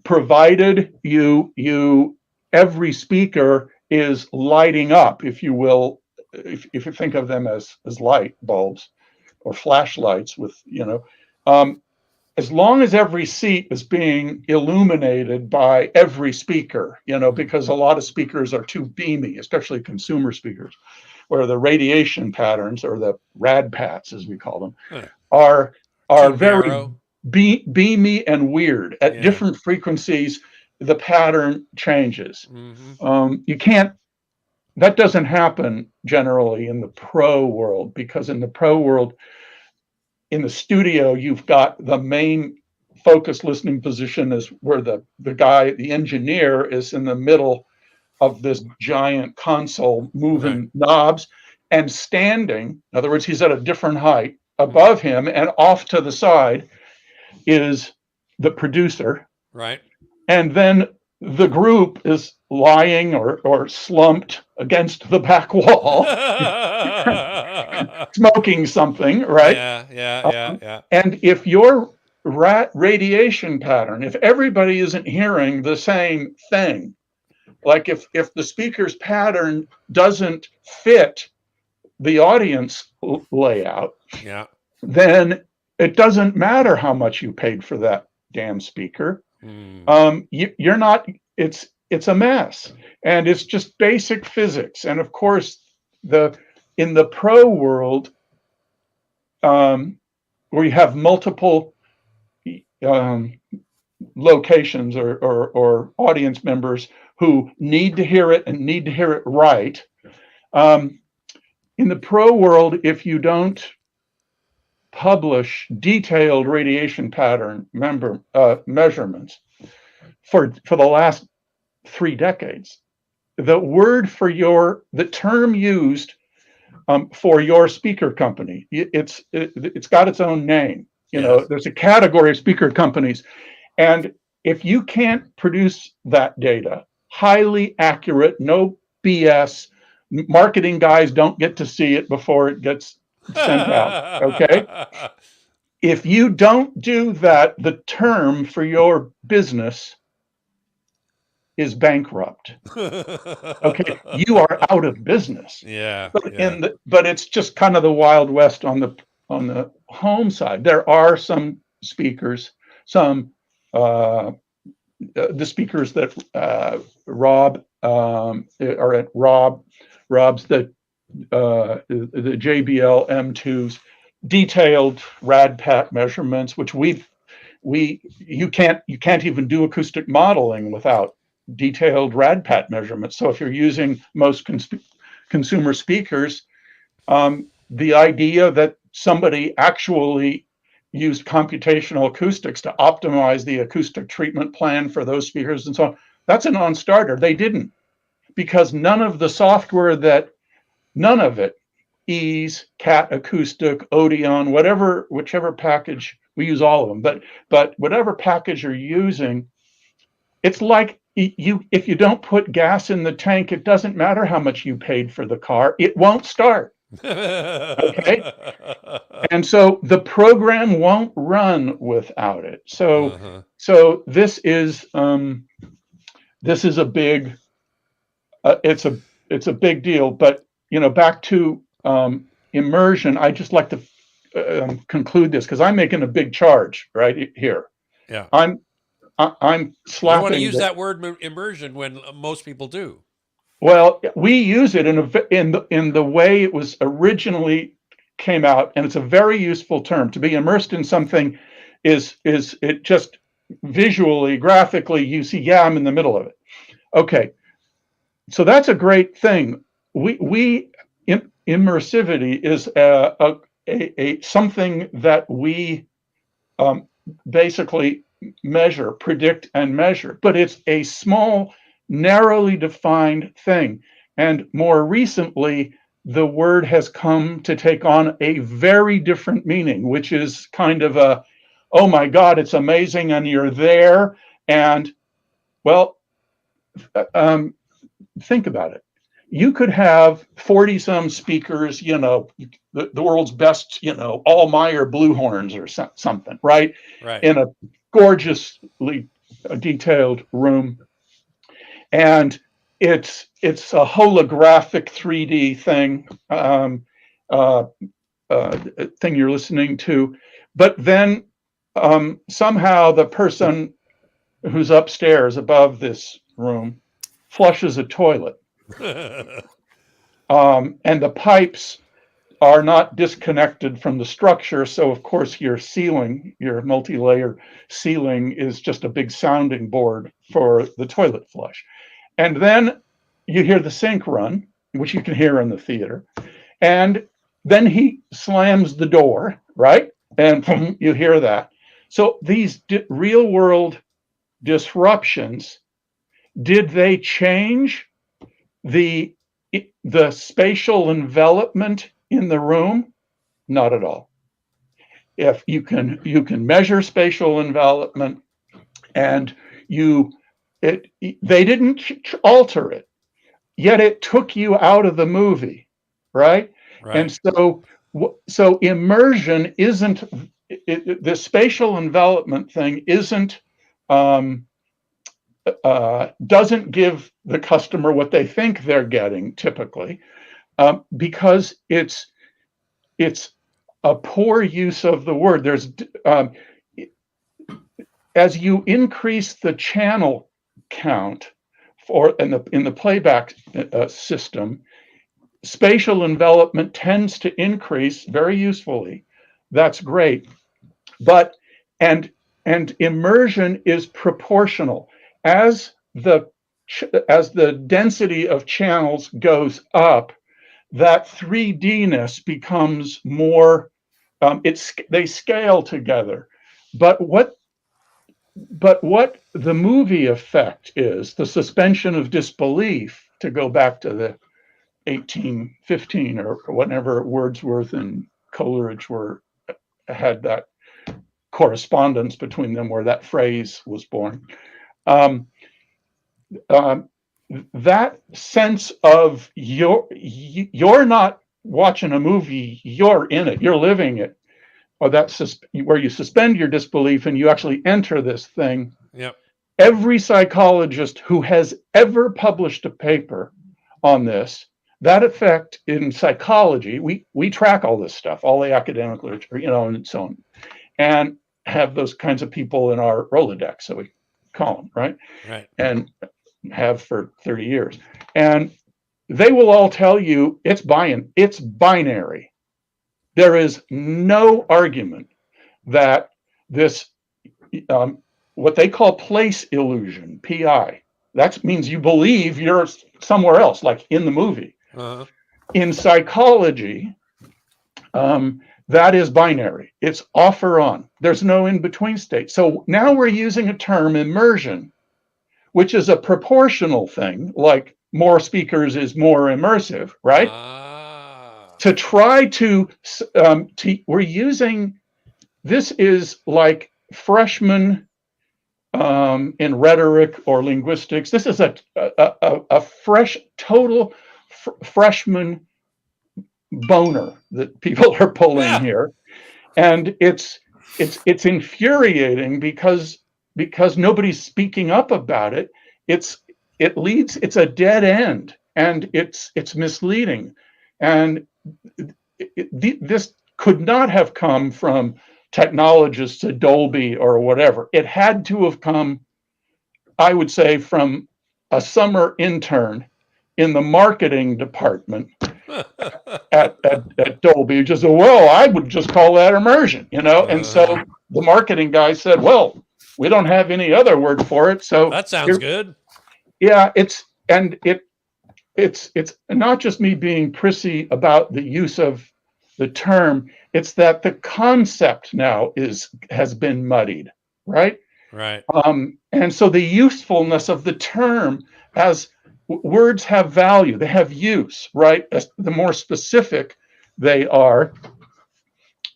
provided every speaker is lighting up, if you will, if you think of them as light bulbs or flashlights with, as long as every seat is being illuminated by every speaker, because a lot of speakers are too beamy, especially consumer speakers, where the radiation patterns, or the rad-pats as we call them, are very beamy and weird. At different frequencies, the pattern changes. You can't, that doesn't happen generally in the pro world, because in the pro world, in the studio, you've got the main focus listening position is where the engineer is in the middle of this giant console moving knobs, and standing, in other words, he's at a different height above him, and off to the side is the producer. Right. And then the group is lying or slumped against the back wall, smoking something, right? Yeah. And if your radiation pattern, if everybody isn't hearing the same thing, like if the speaker's pattern doesn't fit the audience layout, then it doesn't matter how much you paid for that damn speaker. You're not, it's a mess, and it's just basic physics. And of course, in the pro world, where you have multiple locations or audience members who need to hear it and need to hear it right. In the pro world, if you don't publish detailed radiation pattern measurements for the last 3 decades, the term used for your speaker company, it's got its own name. There's a category of speaker companies, and if you can't produce that data, highly accurate, no BS, marketing guys don't get to see it before it gets sent out, okay? If you don't do that, the term for your business is bankrupt. Okay, you are out of business. But it's just kind of the Wild West on the home side. There are some speakers, the speakers that Rob are at Rob's, the JBL M2s, detailed rad-pat measurements, which you can't even do acoustic modeling without detailed rad-pat measurements. So if you're using most consumer speakers, the idea that somebody actually used computational acoustics to optimize the acoustic treatment plan for those speakers and so on, That's a non-starter. They didn't, because none of the software none of it, Ease, Cat Acoustic, Odeon, whichever package, we use all of them, but whatever package you're using, it's like if you don't put gas in the tank, it doesn't matter how much you paid for the car, it won't start. Okay. And so the program won't run without it. So this is a big it's a big deal. But back to immersion, I just like to conclude this because I'm making a big charge right here. Yeah. I'm You don't want to slapping use that word immersion when most people do. Well, we use it in the way it was originally came out, and it's a very useful term. To be immersed in something is it just visually, graphically, you see, yeah, I'm in the middle of it. Okay, so that's a great thing. Immersivity is a something that we basically predict and measure, but it's a small, narrowly defined thing. And more recently, the word has come to take on a very different meaning, which is kind of oh my God, it's amazing, and you're there. And well, think about it. You could have 40 some speakers, the world's best, Allmeyer blue horns or something, right? Right. In a gorgeously detailed room. And it's a holographic 3D thing, thing you're listening to. But then somehow the person who's upstairs above this room flushes a toilet. And the pipes are not disconnected from the structure. So of course your ceiling, your multi-layer ceiling, is just a big sounding board for the toilet flush. And then you hear the sink run, which you can hear in the theater. And then he slams the door, right? And you hear that. So these real world disruptions, did they change the spatial envelopment in the room? Not at all. If you can measure spatial envelopment, and they didn't alter it, yet it took you out of the movie, right? Right. And so immersion isn't the spatial envelopment thing isn't doesn't give the customer what they think they're getting typically, because it's a poor use of the word. There's as you increase the channel count in the playback system, spatial envelopment tends to increase very usefully. That's great, but and immersion is proportional. As the density of channels goes up, that 3D-ness becomes more. They scale together, but what the movie effect is, the suspension of disbelief, to go back to the 1815 or whenever Wordsworth and Coleridge had that correspondence between them where that phrase was born. That sense of you're not watching a movie, you're in it, you're living it, or that's where you suspend your disbelief and you actually enter this thing. Yep. Every psychologist who has ever published a paper on this, that effect in psychology, we track all this stuff, all the academic literature, and so on, and have those kinds of people in our Rolodex, so we call them, right? Right. And have for 30 years. And they will all tell you it's binary. There is no argument that this, what they call place illusion, PI, that means you believe you're somewhere else, like in the movie. Uh-huh. In psychology, that is binary. It's off or on. There's no in-between state. So now we're using a term, immersion, which is a proportional thing, like more speakers is more immersive, right? To try to we're using, this is like freshman in rhetoric or linguistics. This is a fresh, total freshman boner that people are pulling here, and it's infuriating because nobody's speaking up about it. It's a dead end, and it's misleading, and this could not have come from technologists at Dolby or whatever. It had to have come, I would say, from a summer intern in the marketing department at Dolby, who just said, well, I would just call that immersion, And so the marketing guy said, well, we don't have any other word for it. So that sounds good. Yeah, it's not just me being prissy about the use of the term, it's that the concept now has been muddied, right? Right. And so the usefulness of the term, as words have value, they have use, right? The more specific they are,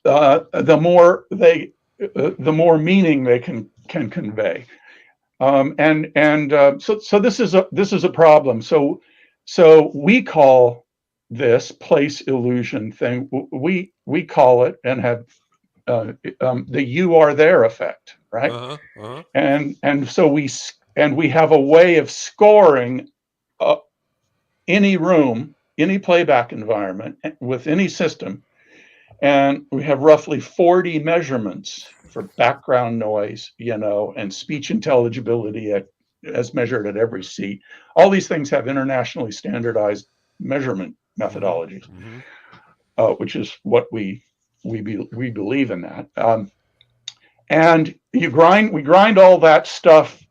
the more meaning they can convey. So this is a problem. So we call this place illusion thing. We call it, and have the "you are there" effect, right? And so we have a way of scoring any room, any playback environment with any system, and we have roughly 40 measurements for background noise, and speech intelligibility as measured at every seat. All these things have internationally standardized measurement methodologies, which is what we believe in that. And we grind all that stuff,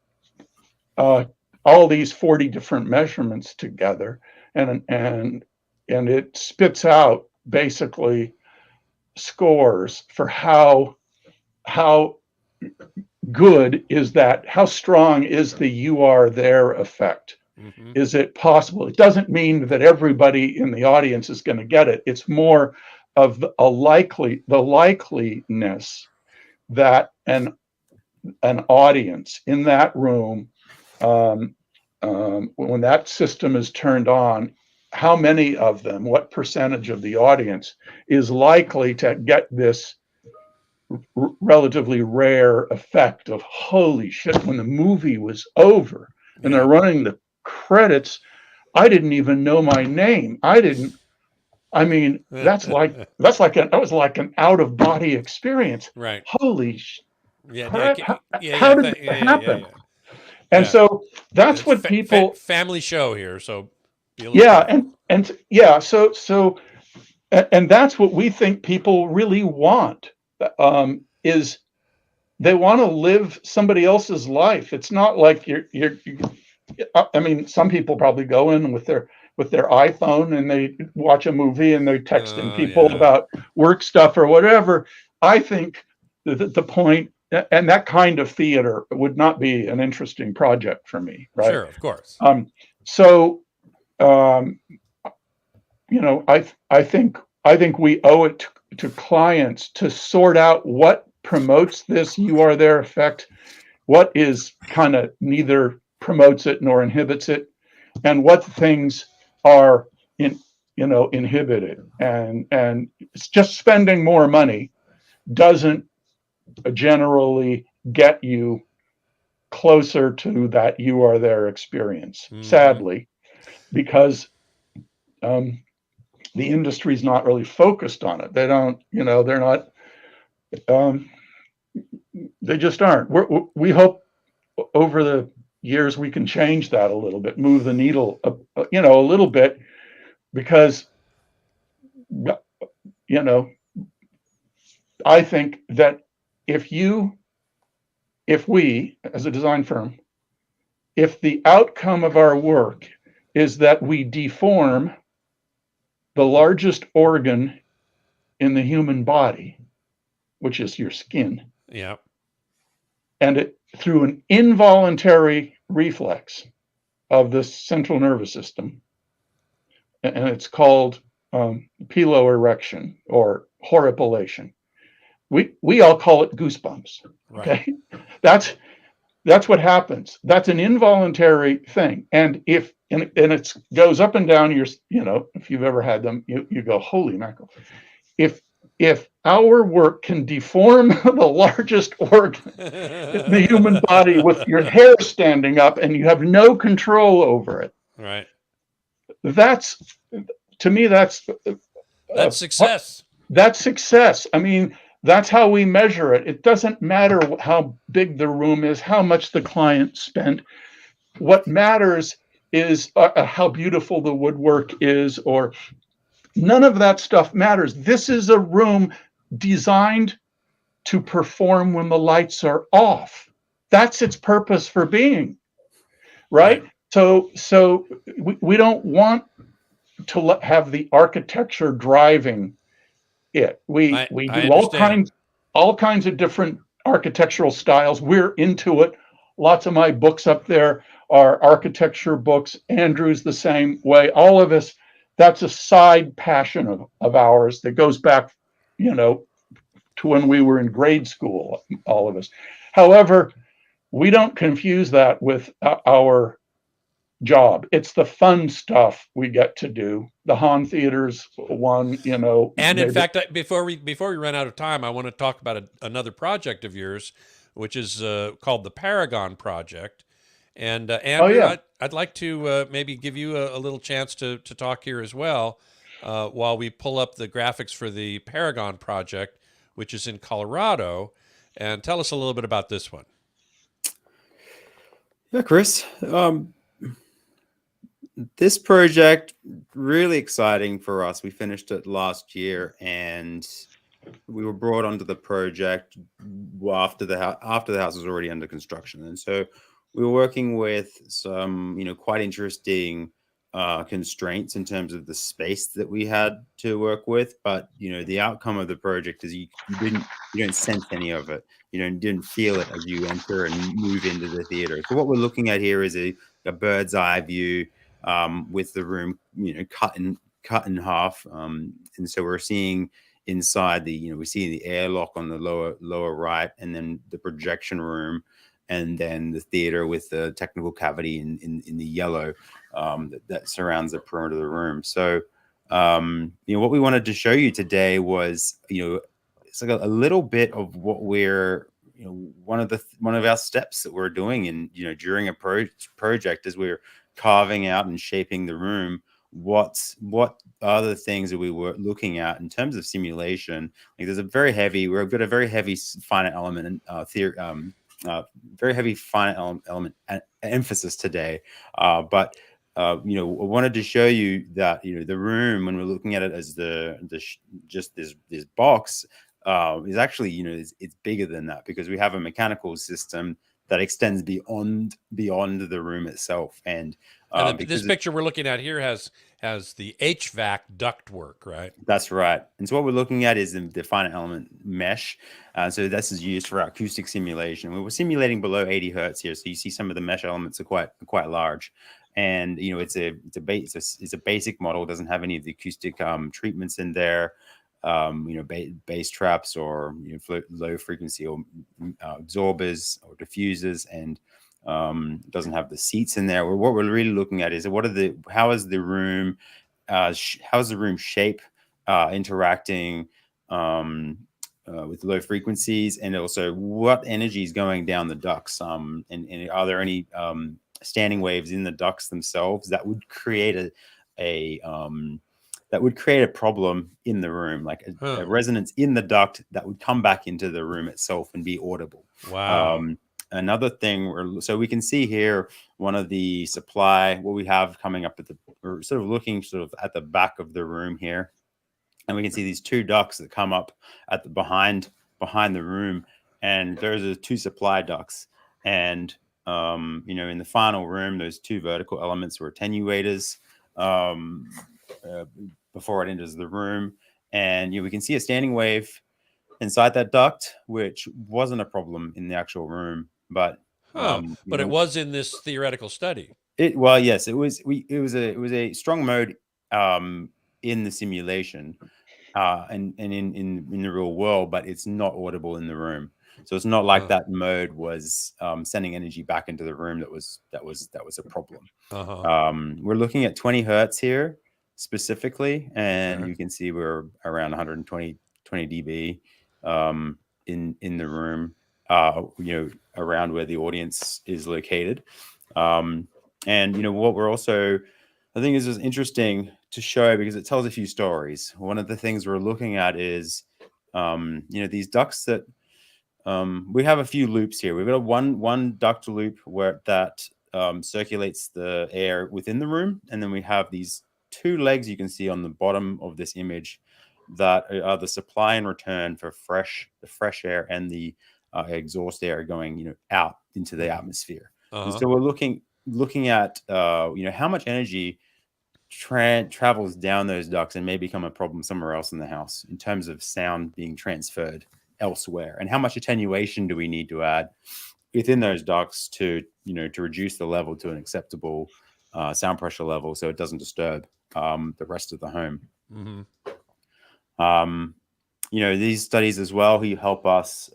all these 40 different measurements together, and it spits out basically scores for how good is that, how strong is the "you are there" effect. Is it possible? It doesn't mean that everybody in the audience is going to get it. It's more of the likeliness that an audience in that room, when that system is turned on, how many of them, what percentage of the audience is likely to get this relatively rare effect of, holy shit, when the movie was over and they're running the credits, I didn't even know my name. That was like an out of body experience. Right. Holy crap. How did that happen? And Yeah. so that's what people family show here. So and that's what we think people really want, is they want to live somebody else's life. It's not like some people probably go in with their iPhone and they watch a movie and they're texting people about work stuff or whatever. I think the point, and that kind of theater would not be an interesting project for me, right? Sure, of course. I think we owe it to clients to sort out what promotes this "you are there" effect, what is kind of neither promotes it nor inhibits it, and what things are inhibited. And it's just spending more money doesn't generally get you closer to that "you are there" experience, sadly, because the industry's not really focused on it. They don't, they're not, they just aren't. We hope over the years we can change that a little bit, move the needle, a little bit, because, I think that if we, as a design firm, if the outcome of our work is that we deform the largest organ in the human body, which is your skin. Yeah. And through an involuntary reflex of the central nervous system, and it's called piloerection or horripilation. We all call it goosebumps. Okay, right. That's what happens. That's an involuntary thing, and it goes up and down your, if you've ever had them, you go, holy mackerel. If our work can deform the largest organ in the human body with your hair standing up and you have no control over it, right? That's, to me, that's success. That's success. I mean, that's how we measure it. It doesn't matter how big the room is, how much the client spent. What matters is how beautiful the woodwork is, or none of that stuff matters. This is a room designed to perform when the lights are off. That's its purpose for being, right? So we don't want to have the architecture driving it. We do all kinds of different architectural styles. We're into it. Lots of my books up there are architecture books. Andrew's the same way. All of us, that's a side passion of ours that goes back, to when we were in grade school, all of us. However, we don't confuse that with our job. It's the fun stuff we get to do. The Hahn Theater's one, And in fact, before we run out of time, I want to talk about another project of yours, which is called the Paragon Project. And Andrew, I'd like to maybe give you a little chance to talk here as well, while we pull up the graphics for the Paragon Project, which is in Colorado, and tell us a little bit about this one. Yeah, Chris. This project, really exciting for us. We finished it last year, and we were brought onto the project after the house was already under construction. And so we were working with some, quite interesting constraints in terms of the space that we had to work with. But, the outcome of the project is you don't sense any of it. You didn't feel it as you enter and move into the theater. So what we're looking at here is a bird's eye view with the room, cut in half. And so we're seeing inside we see the airlock on the lower right, and then the projection room, and then the theater with the technical cavity in the yellow that surrounds the perimeter of the room. So, what we wanted to show you today was, it's like a little bit of what we're, one of our steps that we're doing in, during a project as we're carving out and shaping the room. What are the things that we were looking at in terms of simulation? Like we've got a very heavy finite element and very heavy finite element emphasis today. But I wanted to show you that the room, when we're looking at it as just this box, is actually it's bigger than that, because we have a mechanical system that extends beyond the room itself. And this picture we're looking at here has the HVAC ductwork, right? That's right. And so what we're looking at is the finite element mesh. So this is used for our acoustic simulation. We were simulating below 80 hertz here, so you see some of the mesh elements are quite large. And it's a basic model. It doesn't have any of the acoustic treatments in there. Bass traps or low frequency or absorbers or diffusers, and doesn't have the seats in there. What we're really looking at is how is the room shape interacting with low frequencies, and also what energy is going down the ducts, and are there any standing waves in the ducts themselves that would create a problem in the room, like a resonance in the duct that would come back into the room itself and be audible. Wow. Another thing, so we can see here one of the supply, what we have coming up we're sort of looking at the back of the room here, and we can see these two ducts that come up at the behind the room, and those are two supply ducts. And in the final room, those two vertical elements were attenuators before it enters the room. And we can see a standing wave inside that duct, which wasn't a problem in the actual room. But Huh. You But it know, was in this theoretical study. well, yes, it was. It was a strong mode in the simulation, and in the real world, but it's not audible in the room. So it's not like that mode was sending energy back into the room. That was a problem. We're looking at 20 hertz here specifically, and you can see we're around 120 dB in the room, around where the audience is located. And what we're also, I think, is interesting to show because it tells a few stories. One of the things we're looking at is these ducts that we have a few loops here. We've got one duct loop that circulates the air within the room, and then we have these two legs you can see on the bottom of this image that are the supply and return for the fresh air and the exhaust air going out into the atmosphere. And so we're looking at how much energy travels down those ducts and may become a problem somewhere else in the house in terms of sound being transferred elsewhere, and how much attenuation do we need to add within those ducts to reduce the level to an acceptable sound pressure level so it doesn't disturb the rest of the home. These studies as well help us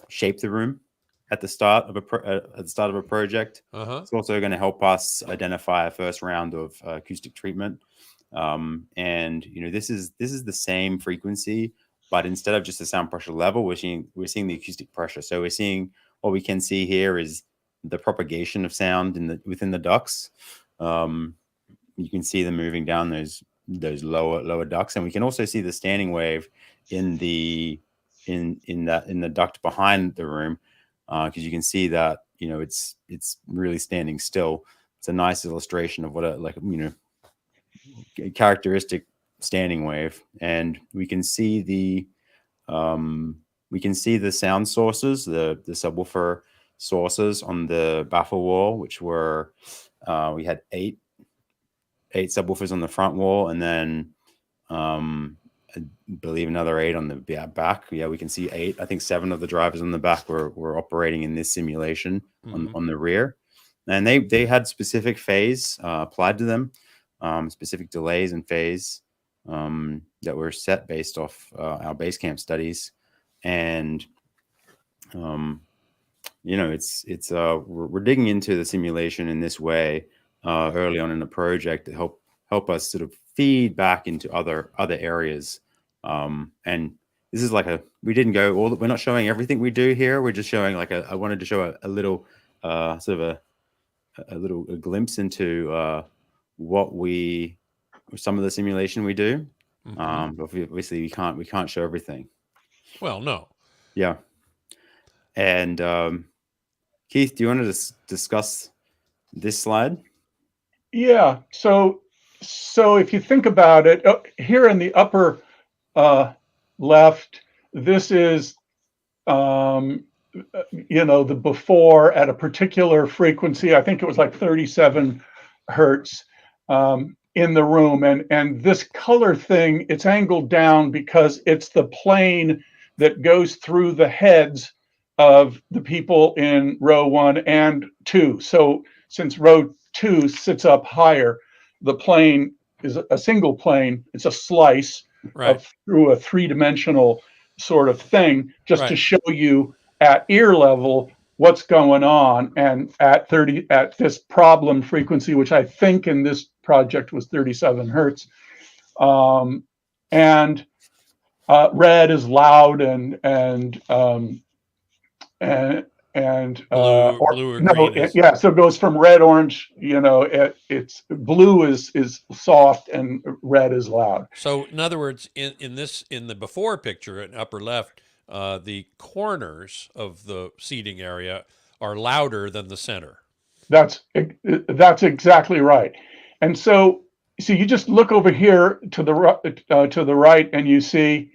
shape the room at the start of a project. It's also going to help us identify a first round of acoustic treatment. And this is the same frequency, but instead of just the sound pressure level, we're seeing the acoustic pressure. So we're seeing, what we can see here is the propagation of sound within the ducts. You can see them moving down those lower ducts, and we can also see the standing wave in the duct behind the room, because you can see that it's really standing still. It's a nice illustration of what a characteristic standing wave. And we can see the sound sources, the subwoofer sources on the baffle wall, which were we had eight subwoofers on the front wall, and then I believe another 8 on the back. Yeah, we can see 8. I think 7 of the drivers on the back were operating in this simulation on the rear, and they had specific phase applied to them, specific delays and phase that were set based off our Basecamp studies. And it's we're digging into the simulation in this way early on in the project to help us sort of feed back into other areas. And this is we didn't go we're not showing everything we do here. We're just showing I wanted to show a little sort of a glimpse into some of the simulation we do. But obviously we can't show everything. Well, no. Yeah. And Keith, do you want to discuss this slide? Yeah. So if you think about it, here in the upper left, this is the before at a particular frequency. I think it was like 37 hertz in the room, and this color thing, it's angled down because it's the plane that goes through the heads of the people in row 1 and 2. So since row 2 sits up higher, the plane is a single plane. It's a slice through a 3-dimensional sort of thing, just to show you at ear level what's going on. And at this problem frequency, which I think in this project was 37 hertz, and red is loud and blue or green is... yeah, so it goes from red, orange, it's blue is soft and red is loud. So in other words, in the before picture in upper left, the corners of the seating area are louder than the center. That's exactly right. And so you just look over here to the right, and you see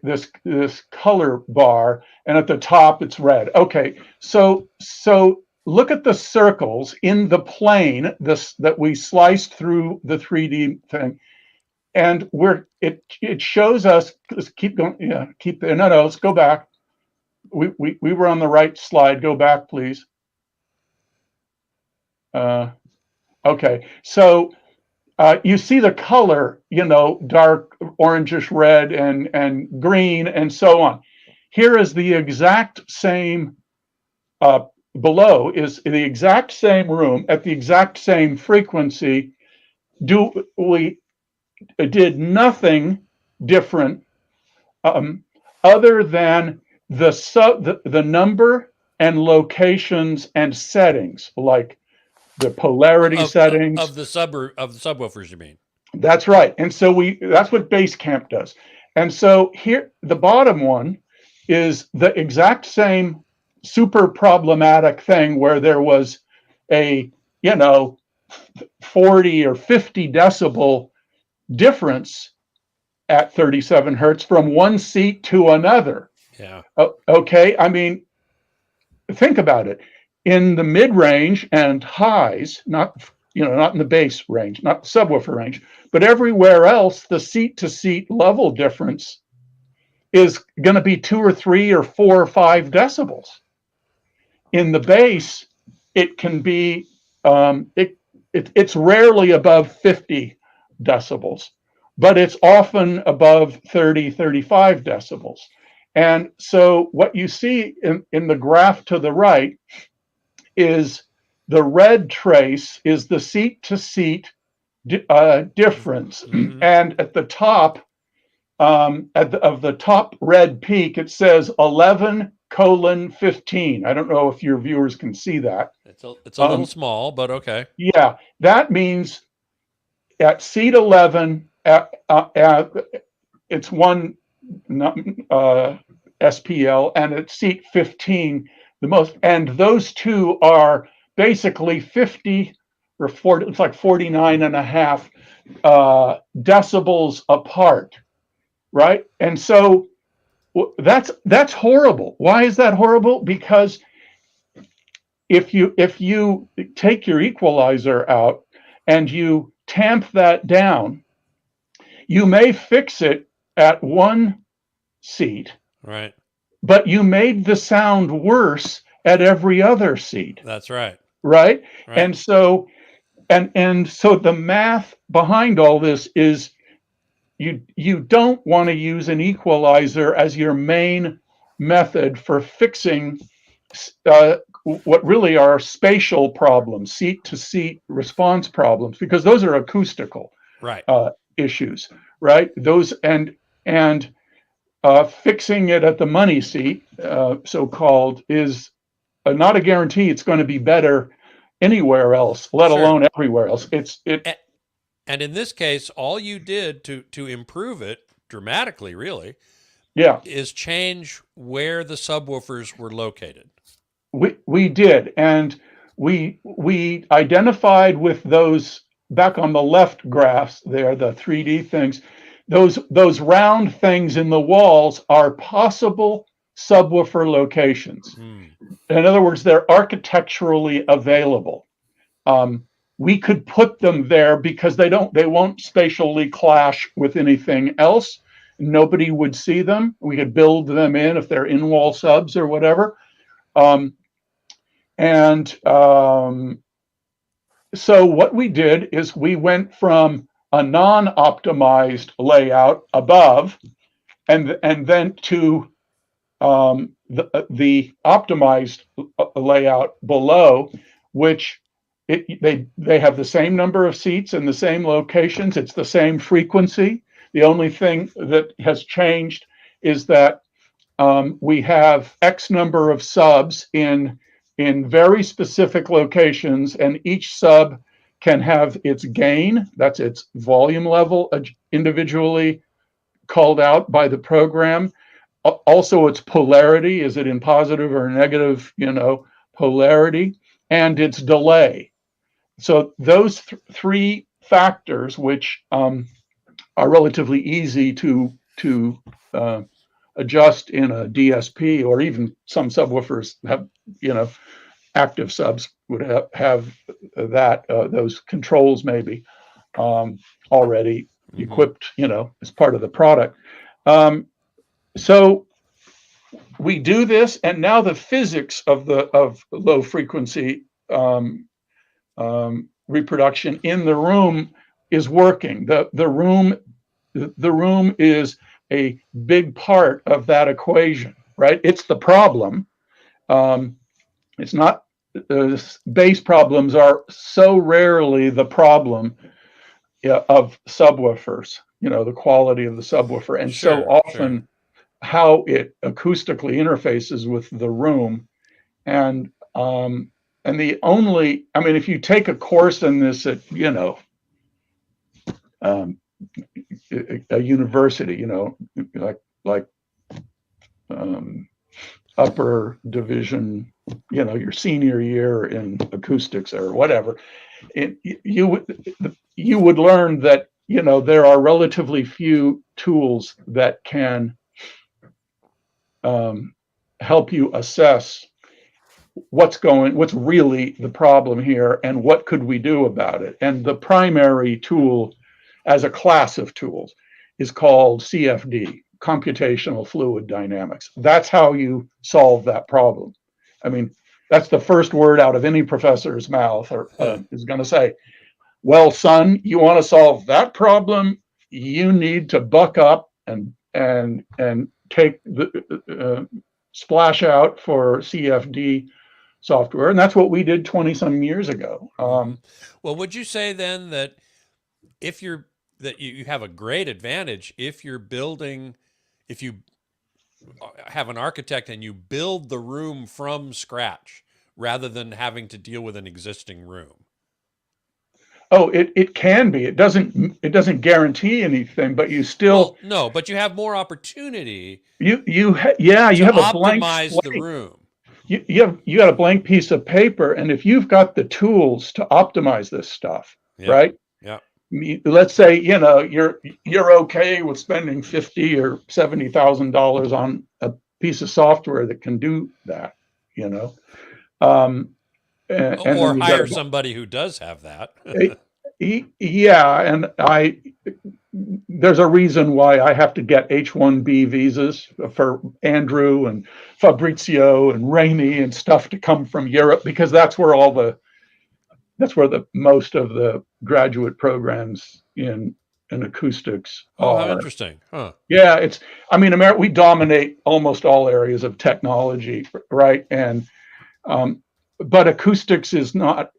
this color bar, and at the top it's red. Okay, so look at the circles in the plane that we sliced through the 3D thing, and it shows us. Let's keep going. Yeah, let's go back. we were on the right slide. Go back, please. Okay, so you see the color, dark orangish red and green and so on. Here is the exact same, below is the exact same room at the exact same frequency. We did nothing different other than the number and locations and settings, like the polarity settings of the subwoofers, you mean? That's right. And so that's what Basecamp does. And so here, the bottom one is the exact same super problematic thing where there was a, 40 or 50 decibel difference at 37 hertz from one seat to another. Yeah. Okay. I mean, think about it. In the mid range and highs, not in the bass range, not the subwoofer range, but everywhere else, the seat to seat level difference is going to be 2 or 3 or 4 or 5 decibels. In the bass, it can be, it's rarely above 50 decibels, but it's often above 30, 35 decibels. And so what you see in the graph to the right is the red trace is the seat to seat difference. Mm-hmm. And at the top, of the top red peak, it says 11:15. I don't know if your viewers can see that. It's a little small, but okay. Yeah, that means at seat 11, it's one SPL, and at seat 15, the most, and those two are basically 50 or 40, it's like 49 and a half decibels apart, right? And so that's horrible. Why is that horrible? Because if you take your equalizer out and you tamp that down, you may fix it at one seat, right? But you made the sound worse at every other seat. That's right. Right? And so the math behind all this is you don't want to use an equalizer as your main method for fixing what really are spatial problems, seat to seat response problems, because those are acoustical issues, right? Those and fixing it at the money seat, so-called, is not a guarantee it's going to be better anywhere else, let alone everywhere else. And in this case, all you did to improve it dramatically, really, is change where the subwoofers were located. We did, and we identified with those back on the left graphs there, the 3D things. Those round things in the walls are possible subwoofer locations. In other words, they're architecturally available. We could put them there because they won't spatially clash with anything else. Nobody would see them. We could build them in if they're in-wall subs or whatever. So what we did is we went from a non-optimized layout above and then to the optimized layout below, which they have the same number of seats in the same locations. It's the same frequency. The only thing that has changed is that we have X number of subs in very specific locations, and each sub can have its gain, that's its volume level, individually called out by the program. Also, its polarity, is it in positive or negative, polarity, and its delay. So those three factors, which are relatively easy to adjust in a DSP, or even some subwoofers have, active subs would have that, those controls maybe already equipped, as part of the product. So we do this, and now the physics of low frequency reproduction in the room is working. The room is a big part of that equation, right? It's the problem. It's not, bass problems are so rarely the problem of subwoofers, the quality of the subwoofer, and so often how it acoustically interfaces with the room. And the only, I mean, if you take a course in this at, a university, like upper division, your senior year in acoustics or whatever, you would learn that, there are relatively few tools that can help you assess what's really the problem here and what could we do about it. And the primary tool as a class of tools is called CFD, computational fluid dynamics. That's how you solve that problem. I mean, that's the first word out of any professor's mouth, or is going to say, well, son, you want to solve that problem, you need to buck up and take the splash out for CFD software. And that's what we did 20 some years ago. Well, would you say then that you have a great advantage if you have an architect and you build the room from scratch rather than having to deal with an existing room? Oh, it can be. It doesn't guarantee anything, but you still no, but you have more opportunity. You have a blank optimize the room. You got a blank piece of paper, and if you've got the tools to optimize this stuff, right? Yeah. Let's say you're okay with spending $50,000 or $70,000 on a piece of software that can do that, or hire somebody who does have that. Yeah, and there's a reason why I have to get H-1B visas for Andrew and Fabrizio and Raimi and stuff to come from Europe, because that's where the most of the graduate programs in acoustics are. How interesting. Huh. Yeah, we dominate almost all areas of technology, right? And but acoustics is not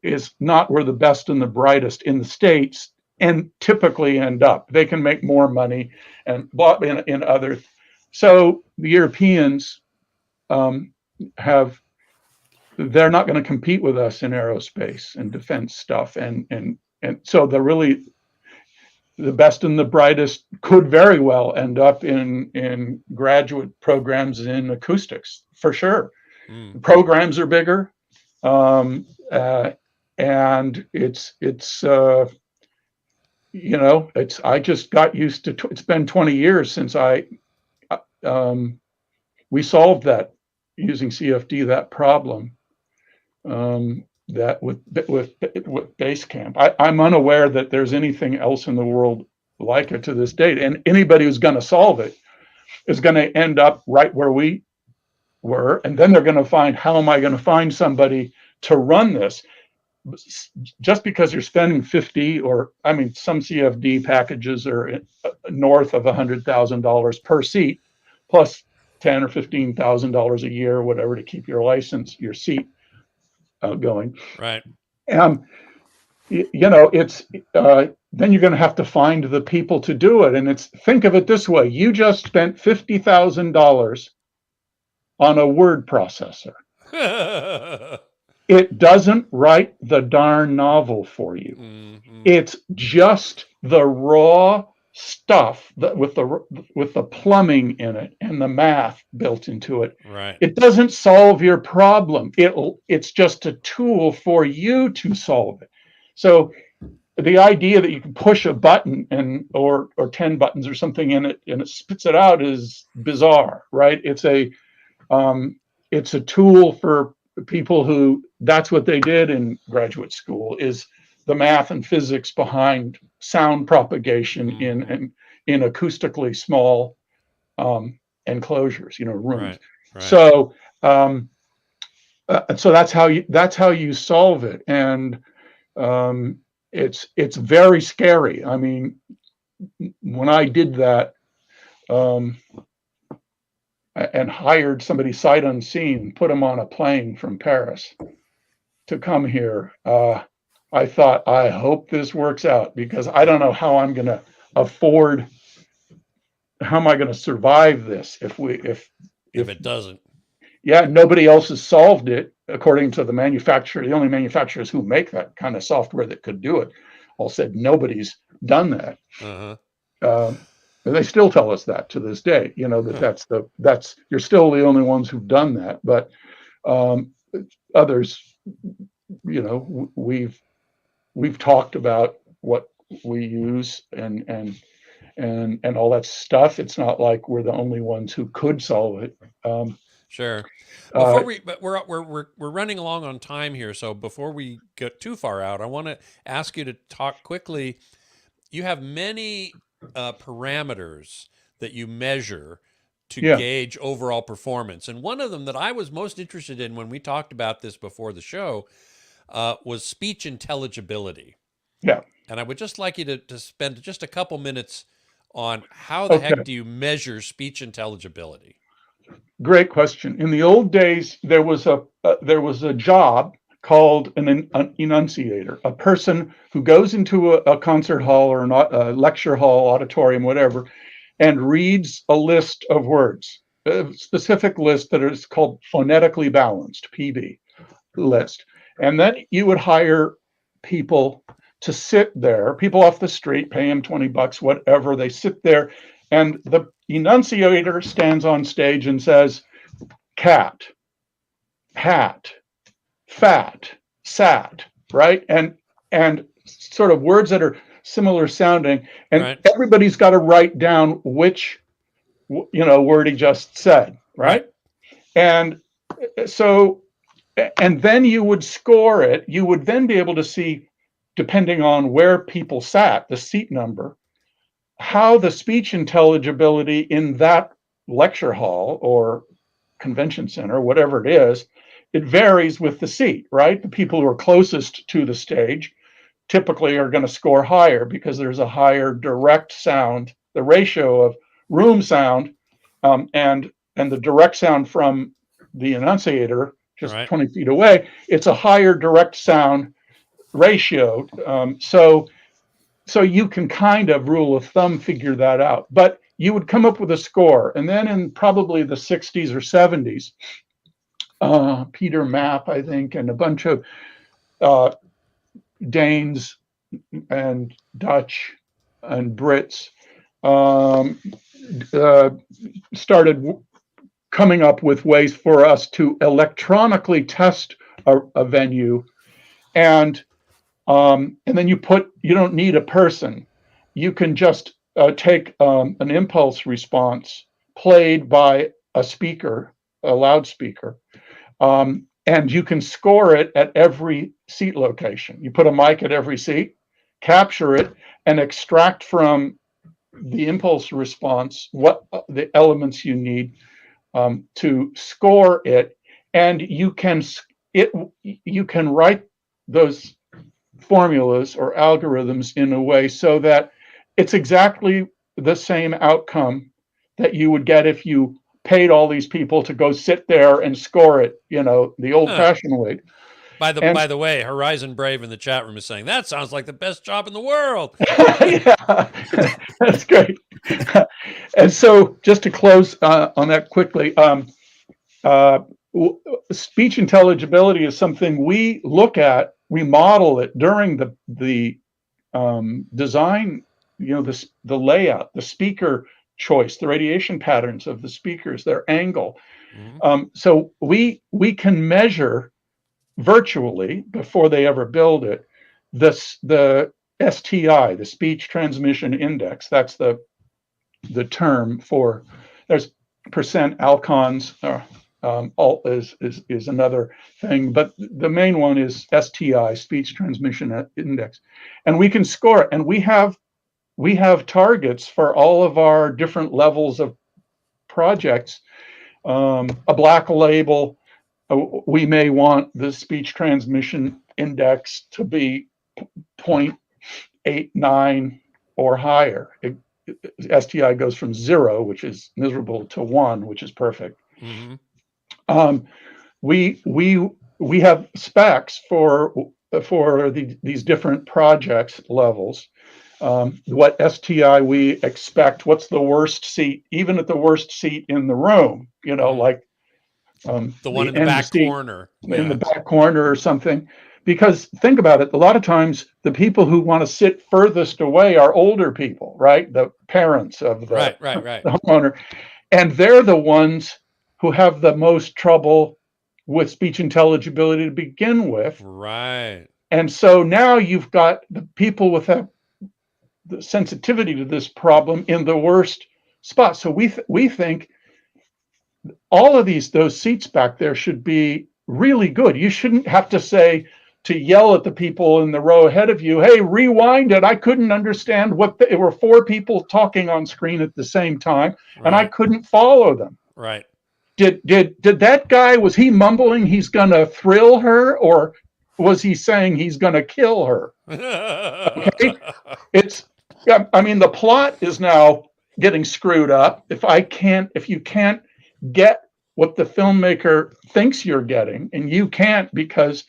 where the best and the brightest in the States and typically end up. They can make more money and in other. So the Europeans they're not going to compete with us in aerospace and defense stuff. And so the best and the brightest could very well end up in graduate programs in acoustics, for sure. Programs are bigger. And I just got used to, it's been 20 years since we solved that using CFD, that problem, that with Basecamp. I'm unaware that there's anything else in the world like it to this date. And anybody who's going to solve it is going to end up right where we were. And then they're going to find, how am I going to find somebody to run this? Just because you're spending 50, or some CFD packages are north of $100,000 per seat, plus $10,000 or $15,000 a year, whatever, to keep your seat going. Right. It's then you're going to have to find the people to do it. Think of it this way: you just spent $50,000 on a word processor. It doesn't write the darn novel for you. Mm-hmm. It's just the raw stuff with the plumbing in it and the math built into it. Right. It doesn't solve your problem. It's just a tool for you to solve it. So the idea that you can push a button or 10 buttons or something in it and it spits it out is bizarre, right? It's a tool for people who, that's what they did in graduate school, is the math and physics behind sound propagation in acoustically small enclosures, rooms. Right. So so that's how you solve it, and it's very scary. I mean, when I did that and hired somebody sight unseen, put them on a plane from Paris to come here, I thought, I hope this works out, because I don't know how I'm going to afford. How am I going to survive this if it doesn't? Yeah, nobody else has solved it according to the manufacturer. The only manufacturers who make that kind of software that could do it all said nobody's done that. And they still tell us that to this day. You know, that's you're still the only ones who've done that. But others, you know, we've talked about what we use and all that stuff. It's not like we're the only ones who could solve it. Sure. Before but we're running along on time here, so before we get too far out, I want to ask you to talk quickly. You have many parameters that you measure to gauge overall performance, and one of them that I was most interested in when we talked about this before the show was speech intelligibility. Yeah. And I would just like you to spend just a couple minutes on how the heck do you measure speech intelligibility? Great question. In the old days, there was a job called an enunciator, a person who goes into a concert hall or a lecture hall, auditorium, whatever, and reads a list of words, a specific list that is called phonetically balanced, PB list. And then you would hire people to sit there, people off the street, pay them $20, whatever. They sit there, and the enunciator stands on stage and says, cat, hat, fat, sat, right? And sort of words that are similar sounding, and everybody's got to write down which word he just said, right? And so, and then you would score it. You would then be able to see, depending on where people sat, the seat number, how the speech intelligibility in that lecture hall or convention center, whatever it is, it varies with the seat, right? The people who are closest to the stage typically are going to score higher because there's a higher direct sound, the ratio of room sound and the direct sound from the enunciator just 20 feet away, it's a higher direct sound ratio. So you can kind of rule of thumb figure that out, but you would come up with a score. And then in probably the 60s or 70s, Peter Mapp, I think, and a bunch of Danes and Dutch and Brits started coming up with ways for us to electronically test a venue, and then you don't need a person. You can just take an impulse response played by a speaker, a loudspeaker, and you can score it at every seat location. You put a mic at every seat, capture it, and extract from the impulse response what the elements you need to score it, and you can write those formulas or algorithms in a way so that it's exactly the same outcome that you would get if you paid all these people to go sit there and score it, the old-fashioned way. By the way, Horizon Brave in the chat room is saying that sounds like the best job in the world. Yeah, that's great. And so, just to close on that quickly, speech intelligibility is something we look at, we model it during the design, the layout, the speaker choice, the radiation patterns of the speakers, their angle. So we can measure virtually before they ever build it the STI, the speech transmission index. That's the term for. There's percent Alcons. Alt is another thing, but the main one is STI, speech transmission index, and we can score it. And we have targets for all of our different levels of projects a black label. We may want the speech transmission index to be 0.89 or higher. STI goes from 0, which is miserable, to 1, which is perfect. Mm-hmm. We have specs for these different projects levels. What STI we expect, what's the worst seat, even at the worst seat in the room, like the one in the back corner. In the back corner or something. Because think about it, a lot of times the people who want to sit furthest away are older people, right? The parents of the, the homeowner. And they're the ones who have the most trouble with speech intelligibility to begin with. Right. And so now you've got the people with the sensitivity to this problem in the worst spot. So we think all of those seats back there should be really good. You shouldn't have to yell at the people in the row ahead of you, hey, rewind it. I couldn't understand it were 4 people talking on screen at the same time, and I couldn't follow them. Right. Did that guy, was he mumbling he's gonna thrill her, or was he saying he's gonna kill her? Okay. The plot is now getting screwed up. If you can't get what the filmmaker thinks you're getting, and you can't because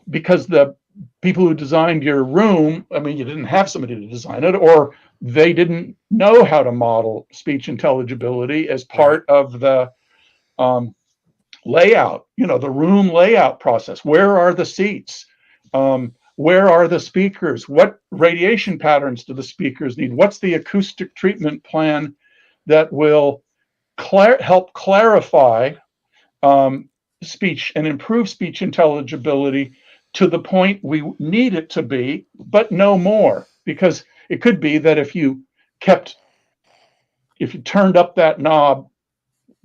the people who designed your room, you didn't have somebody to design it, or they didn't know how to model speech intelligibility as part of the layout, the room layout process. Where are the seats? Where are the speakers? What radiation patterns do the speakers need? What's the acoustic treatment plan that will help clarify speech and improve speech intelligibility to the point we need it to be, but no more? Because it could be that if you turned up that knob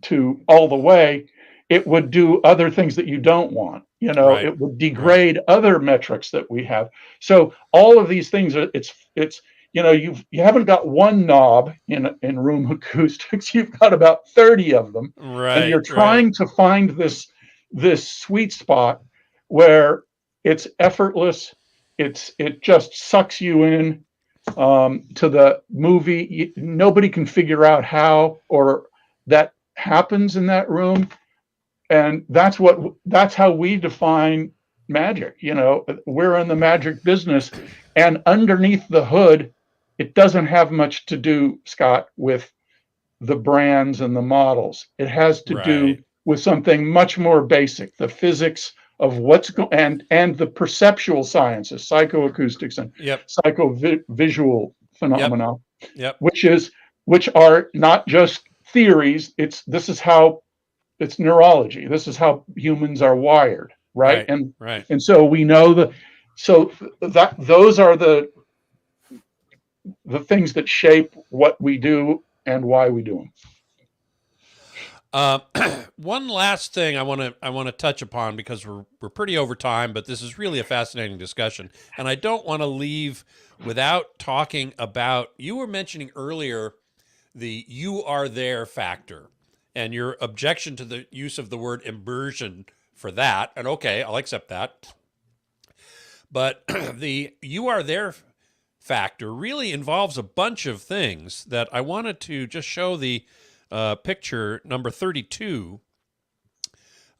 to all the way, it would do other things that you don't want. It would degrade other metrics that we have. So all of these things, you haven't got one knob in room acoustics. You've got about 30 of them, and you're trying to find this sweet spot where it's effortless. It just sucks you in to the movie. Nobody can figure out how or that happens in that room. And that's how we define magic. We're in the magic business, and underneath the hood, it doesn't have much to do, Scott, with the brands and the models. It has to do with something much more basic, the physics of what's and the perceptual sciences, psychoacoustics and psychovisual phenomena, which are not just theories. It's neurology. This is how humans are wired, right? And so we know that those are the things that shape what we do and why we do them. One last thing I want to touch upon, because we're pretty over time, but this is really a fascinating discussion, and I don't want to leave without talking about, you were mentioning earlier the "you are there" factor, and your objection to the use of the word immersion for that. And okay, I'll accept that. But the "you are there" factor really involves a bunch of things that I wanted to just show the picture number 32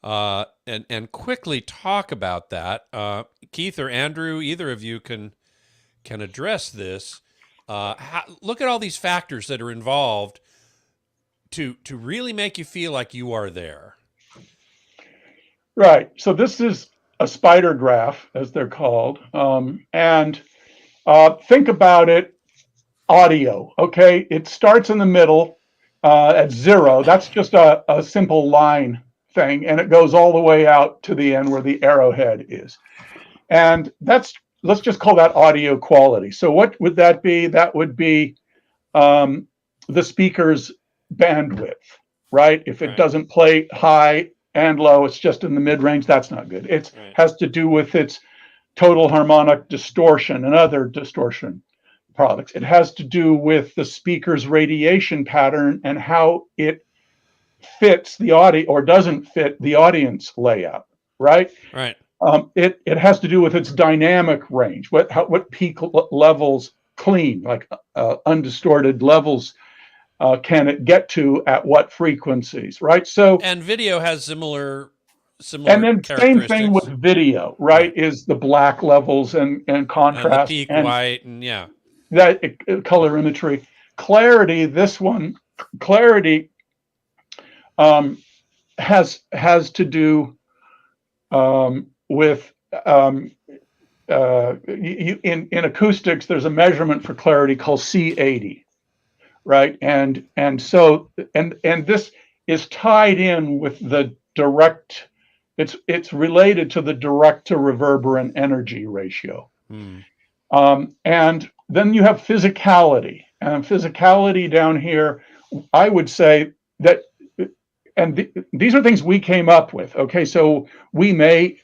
and quickly talk about that. Keith or Andrew, either of you can address this. Look at all these factors that are involved to really make you feel like you are there. Right. So this is a spider graph, as they're called. And think about it, audio, okay? It starts in the middle at 0. That's just a simple line thing, and it goes all the way out to the end where the arrowhead is. And let's just call that audio quality. So what would that be? That would be the speaker's bandwidth, right? If it doesn't play high and low, it's just in the mid-range, that's not good. It has to do with its total harmonic distortion and other distortion products. It has to do with the speaker's radiation pattern and how it fits the audio or doesn't fit the audience layout, right? Right. It has to do with its dynamic range, what peak levels clean, like undistorted levels, can it get to at what frequencies, right? So, And video has and similar then same thing characteristics. with video, right? Is the black levels and And the contrast peak and white, and yeah. that colorimetry. Clarity, this one, clarity has to do with in acoustics. There's a measurement for clarity called C80, right? And this is tied in with the direct. It's related to the direct to reverberant energy ratio. And then you have physicality, and physicality down here. I would say that, and these are things we came up with. Okay, so we may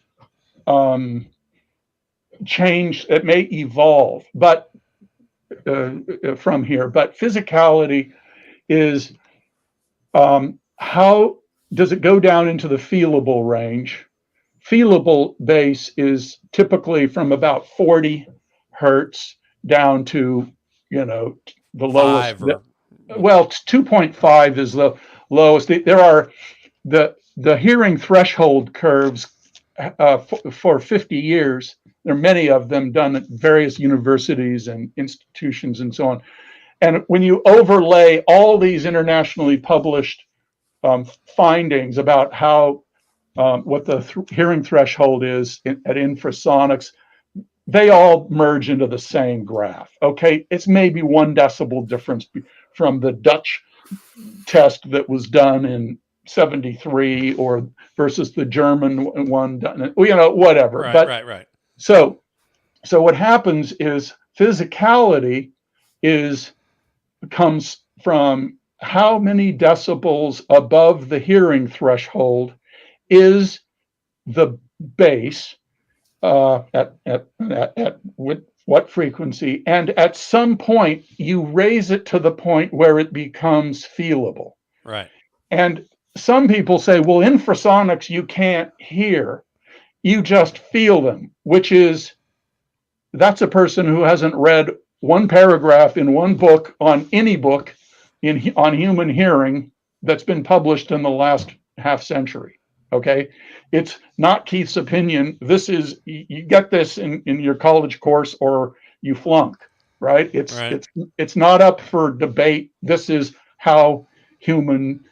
change, it may evolve, but from here. But physicality is how does it go down into the feelable range? Feelable bass is typically from about 40 hertz down to, the lowest. Well, 2.5 is the lowest. There are the hearing threshold curves for 50 years. There are many of them done at various universities and institutions and so on. And when you overlay all these internationally published findings about how what the hearing threshold is at infrasonics, they all merge into the same graph. Okay, it's maybe 1 decibel difference from the Dutch test that was done in 73 or versus the German one done, whatever. Right. So what happens is physicality comes from how many decibels above the hearing threshold is the bass at what frequency, and at some point you raise it to the point where it becomes feelable. Right. And some people say, well, infrasonics you can't hear, you just feel them, that's a person who hasn't read one paragraph in one book on any book on human hearing that's been published in the last half century. Okay, it's not Keith's opinion. This is, you get this in your college course or you flunk, right? It's not up for debate. This is how human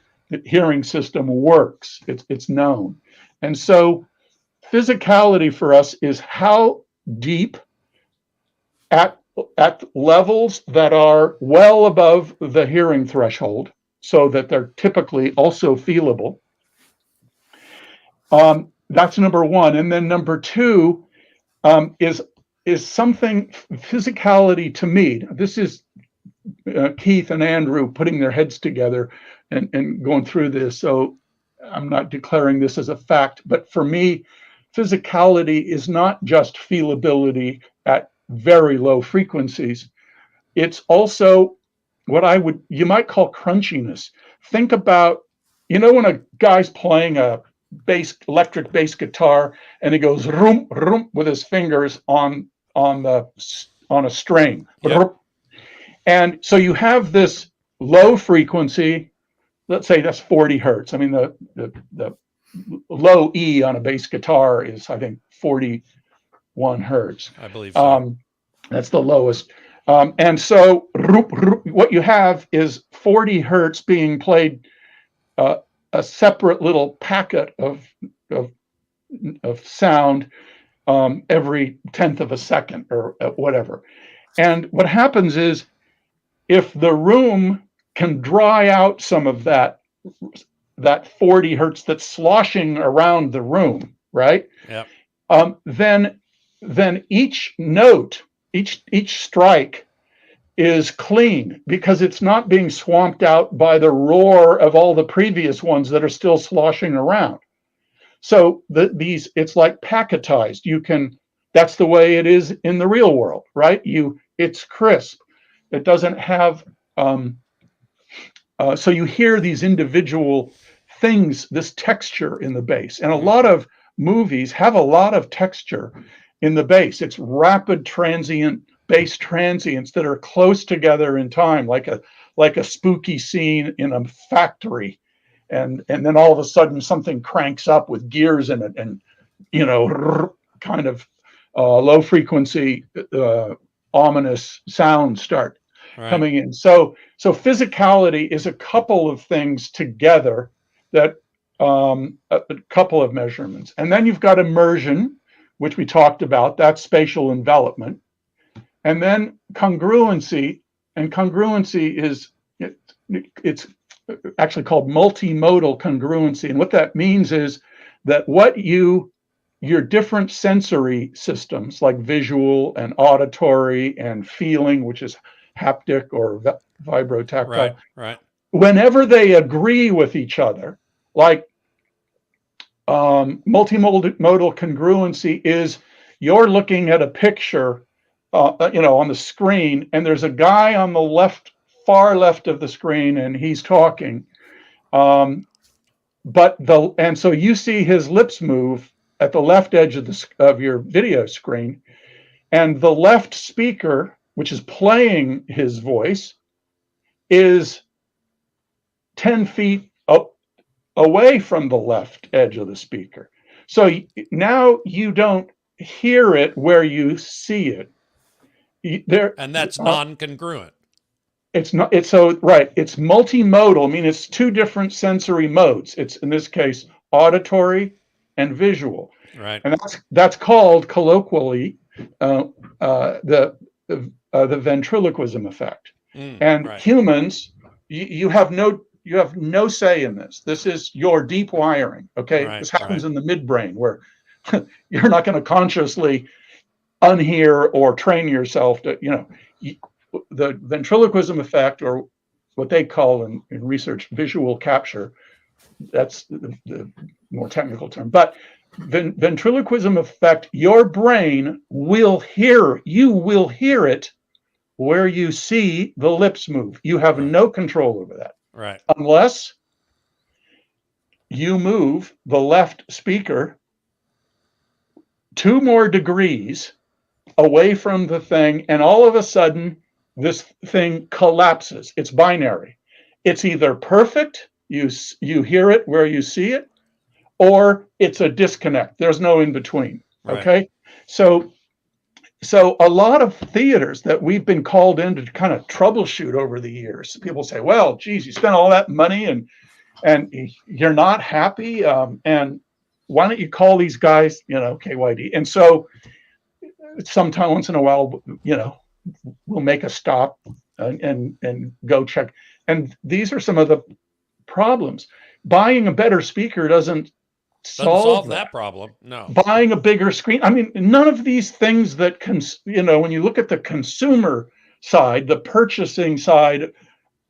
hearing system works. It's known. And so physicality for us is how deep at levels that are well above the hearing threshold, so that they're typically also feelable. That's number one. And then number two is something, physicality to me. This is Keith and Andrew putting their heads together and going through this. So I'm not declaring this as a fact, but for me, physicality is not just feelability at very low frequencies. It's also what you might call crunchiness. Think about, when a guy's playing a electric bass guitar and he goes room room with his fingers on a string. Yep. And so you have this low frequency, let's say that's 40 hertz. I mean, the low E on a bass guitar is, I think, 41 hertz. I believe so. That's the lowest. And so what you have is 40 hertz being played, a separate little packet of sound every 10th of a second or whatever. And what happens is, if the room can dry out some of that 40 hertz that's sloshing around the room, right? Yep. Then each note, each strike is clean because it's not being swamped out by the roar of all the previous ones that are still sloshing around. So it's like packetized. That's the way it is in the real world, right? It's crisp. It doesn't have, so you hear these individual things, this texture in the bass. And a lot of movies have a lot of texture in the bass. It's rapid transient bass transients that are close together in time, like a spooky scene in a factory. And then all of a sudden something cranks up with gears in it, and kind of low frequency ominous sounds start coming in. So physicality is a couple of things together, that a couple of measurements. And then you've got immersion, which we talked about. That's spatial envelopment. And then congruency, and congruency is it's actually called multimodal congruency. And what that means is that your different sensory systems, like visual and auditory and feeling, which is haptic or vibrotactile, right. Whenever they agree with each other, like multimodal congruency is, you're looking at a picture, on the screen, and there's a guy on the far left of the screen, and he's talking, and so you see his lips move at the left edge of your video screen, and the left speaker, which is playing his voice, is 10 feet away from the left edge of the speaker. So now you don't hear it where you see it. And that's non-congruent. It's not. It's right. It's multimodal. I mean, it's two different sensory modes. It's, in this case, auditory and visual. Right. And that's called colloquially the ventriloquism effect. And humans, you have no say in this. This is your deep wiring. Okay, this happens in the midbrain, where you're not going to consciously unhear or train yourself to, the ventriloquism effect, or what they call in research visual capture. That's the more technical term. But ventriloquism effect, your brain will hear it where you see the lips move. You have no control over that. Right. Unless you move the left speaker 2 more degrees away from the thing, and all of a sudden this thing collapses. It's binary. It's either perfect, you hear it where you see it, or it's a disconnect. There's no in between. Right. Okay. So a lot of theaters that we've been called in to kind of troubleshoot over the years, people say, well, geez, you spent all that money and you're not happy. And why don't you call these guys, KYD? And so sometime once in a while, we'll make a stop and go check. And these are some of the problems. Buying a better speaker doesn't solve that problem. No. Buying a bigger screen. I mean, none of these things that when you look at the consumer side, the purchasing side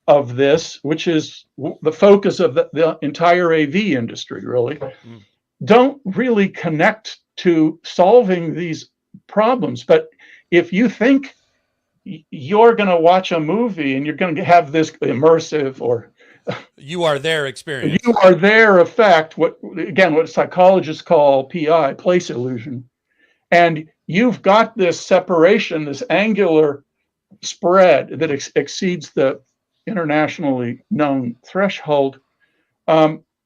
of this, which is the focus of the entire AV industry, really, don't really connect to solving these problems. But if you think you're going to watch a movie and you're going to have this immersive, or you are there experience, you are there effect, what psychologists call PI, place illusion, and you've got this separation, this angular spread that exceeds the internationally known threshold,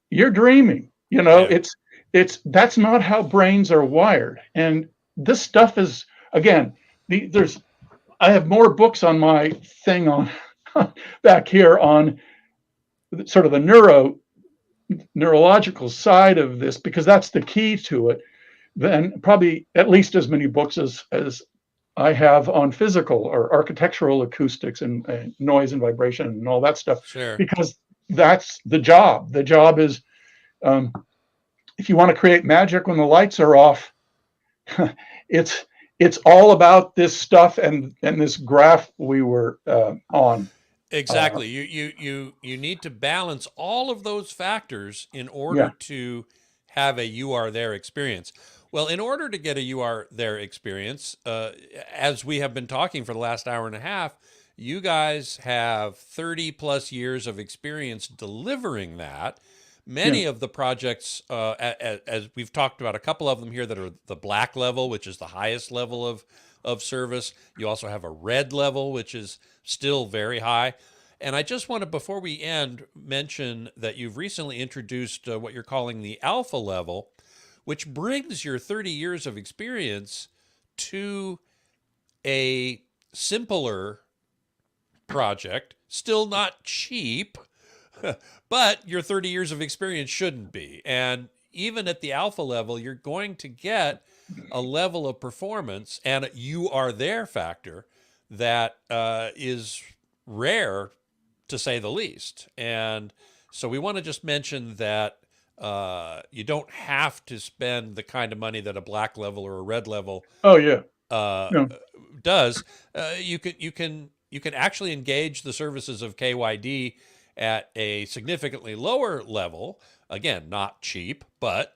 you're dreaming. That's not how brains are wired. And this stuff is, again, I have more books on my thing on back here on sort of the neurological side of this, because that's the key to it, then probably at least as many books as I have on physical or architectural acoustics and noise and vibration and all that stuff. Sure. Because that's the job. The job is, if you want to create magic when the lights are off, it's all about this stuff and this graph we were on. Exactly. You need to balance all of those factors in order to have a you are there experience. Well, in order to get a you are there experience, as we have been talking for the last hour and a half, you guys have 30 plus years of experience delivering that. many of the projects, as we've talked about, a couple of them here that are the black level, which is the highest level of service. You also have a red level, which is still very high. And I just want to, before we end, mention that you've recently introduced what you're calling the alpha level, which brings your 30 years of experience to a simpler project, still not cheap, but your 30 years of experience shouldn't be. And even at the alpha level, you're going to get a level of performance and you are there factor that is rare, to say the least. And so we want to just mention that you don't have to spend the kind of money that a black level or a red level Oh yeah. does. You can actually engage the services of KYD at a significantly lower level. Again, not cheap, but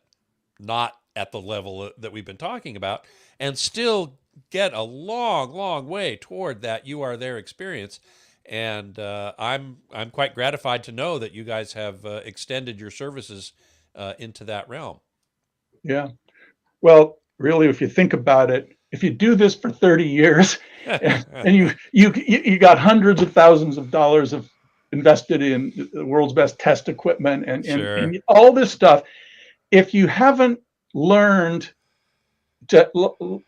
not at the level that we've been talking about, and still get a long, long way toward that you are there experience. And I'm quite gratified to know that you guys have extended your services into that realm. Yeah. Well, really, if you think about it, if you do this for 30 years and you got hundreds of thousands of dollars of invested in the world's best test equipment and, Sure. and all this stuff, if you haven't learned to,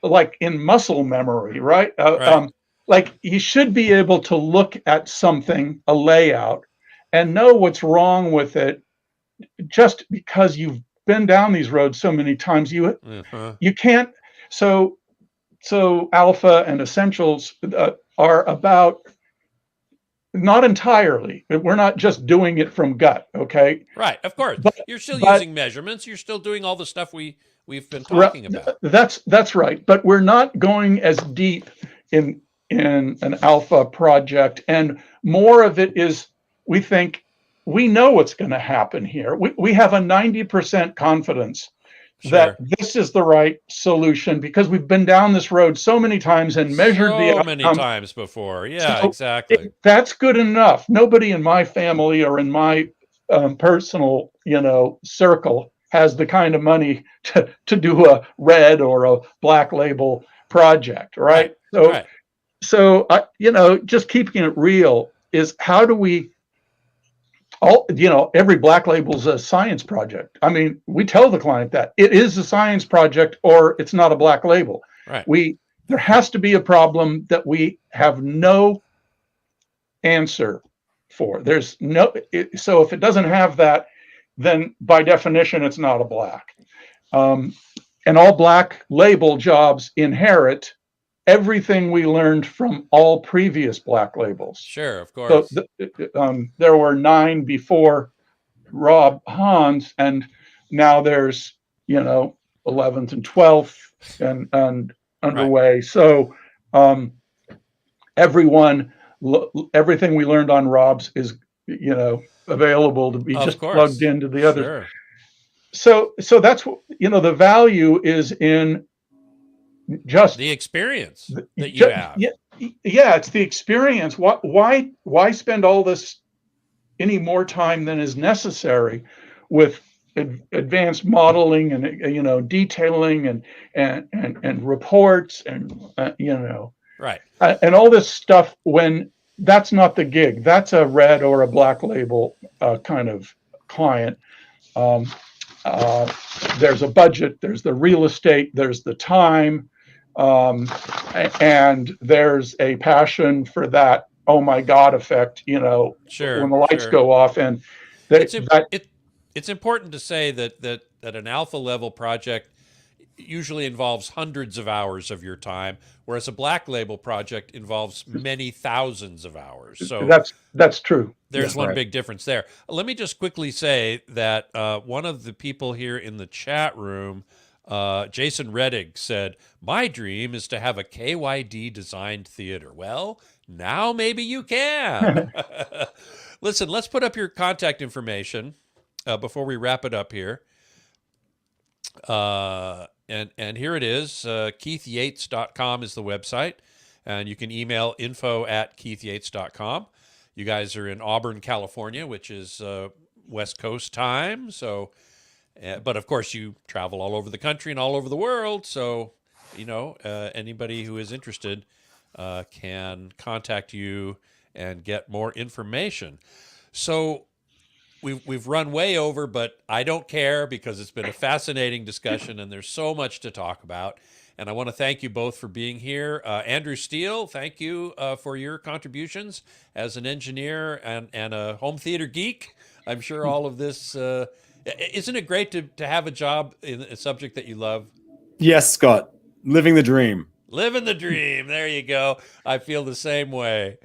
like in muscle memory, right? Right. Like you should be able to look at something, a layout, and know what's wrong with it just because you've been down these roads so many times. You can't. So alpha and essentials are about, not entirely. We're not just doing it from gut, okay? Right, of course. But you're still using measurements. You're still doing all the stuff we've been talking about. That's right. But we're not going as deep in an alpha project, and more of it is, we think we know what's going to happen here. We have a 90% confidence that this is the right solution because we've been down this road so many times and measured the outcome. Many times before. Yeah, exactly. That's good enough. Nobody in my family or in my personal, circle has the kind of money to do a red or a black label project, right? So just keeping it real is, how do we every black label's a science project. I mean, we tell the client that it is a science project or it's not a black label. Right. There has to be a problem that we have no answer for. So if it doesn't have that, then by definition, it's not a black. And all black label jobs inherit everything we learned from all previous black labels. Sure, of course. So there were 9 before Rob Hahn's, and now there's 11th and 12th and underway. Right. So everything we learned on Rob's is available to be just plugged into the others. Sure. So that's what the value is in just the experience that you have. Yeah, it's the experience. Why spend all this, any more time than is necessary with advanced modeling and detailing and reports and right, and all this stuff, when that's not the gig. That's a red or a black label kind of client. There's a budget, there's the real estate, there's the time, and there's a passion for that oh my God effect, sure, when the lights go off. And it's important to say that an alpha level project usually involves hundreds of hours of your time, whereas a black label project involves many thousands of hours. So that's true. There's one big difference there. Let me just quickly say that one of the people here in the chat room, Jason Reddig, said, "My dream is to have a KYD designed theater." Well, now maybe you can. Listen, let's put up your contact information before we wrap it up here. And here it is. KeithYates.com is the website, and you can email info@KeithYates.com. You guys are in Auburn, California, which is West Coast time. So, but of course, you travel all over the country and all over the world. So, anybody who is interested can contact you and get more information. So, we've run way over, but I don't care because it's been a fascinating discussion and there's so much to talk about. And I want to thank you both for being here. Andrew Steele, thank you for your contributions as an engineer and a home theater geek. I'm sure all of this, isn't it great to have a job in a subject that you love? Yes, Scott, living the dream. Living the dream. There you go. I feel the same way.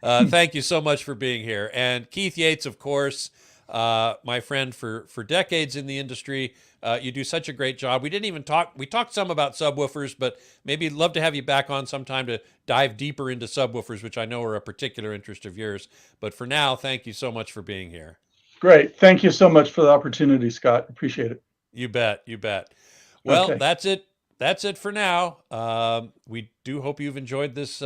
Thank you so much for being here. And Keith Yates, of course, my friend for decades in the industry. You do such a great job. We didn't even talk. We talked some about subwoofers, but maybe love to have you back on sometime to dive deeper into subwoofers, which I know are a particular interest of yours. But for now, thank you so much for being here. Great. Thank you so much for the opportunity, Scott. Appreciate it. You bet. You bet. Well, Okay. that's it. That's it for now. We do hope you've enjoyed this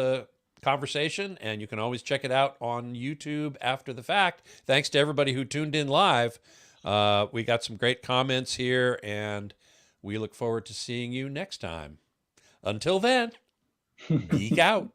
conversation, and you can always check it out on YouTube after the fact. Thanks to everybody who tuned in live. We got some great comments here, and we look forward to seeing you next time. Until then, geek out.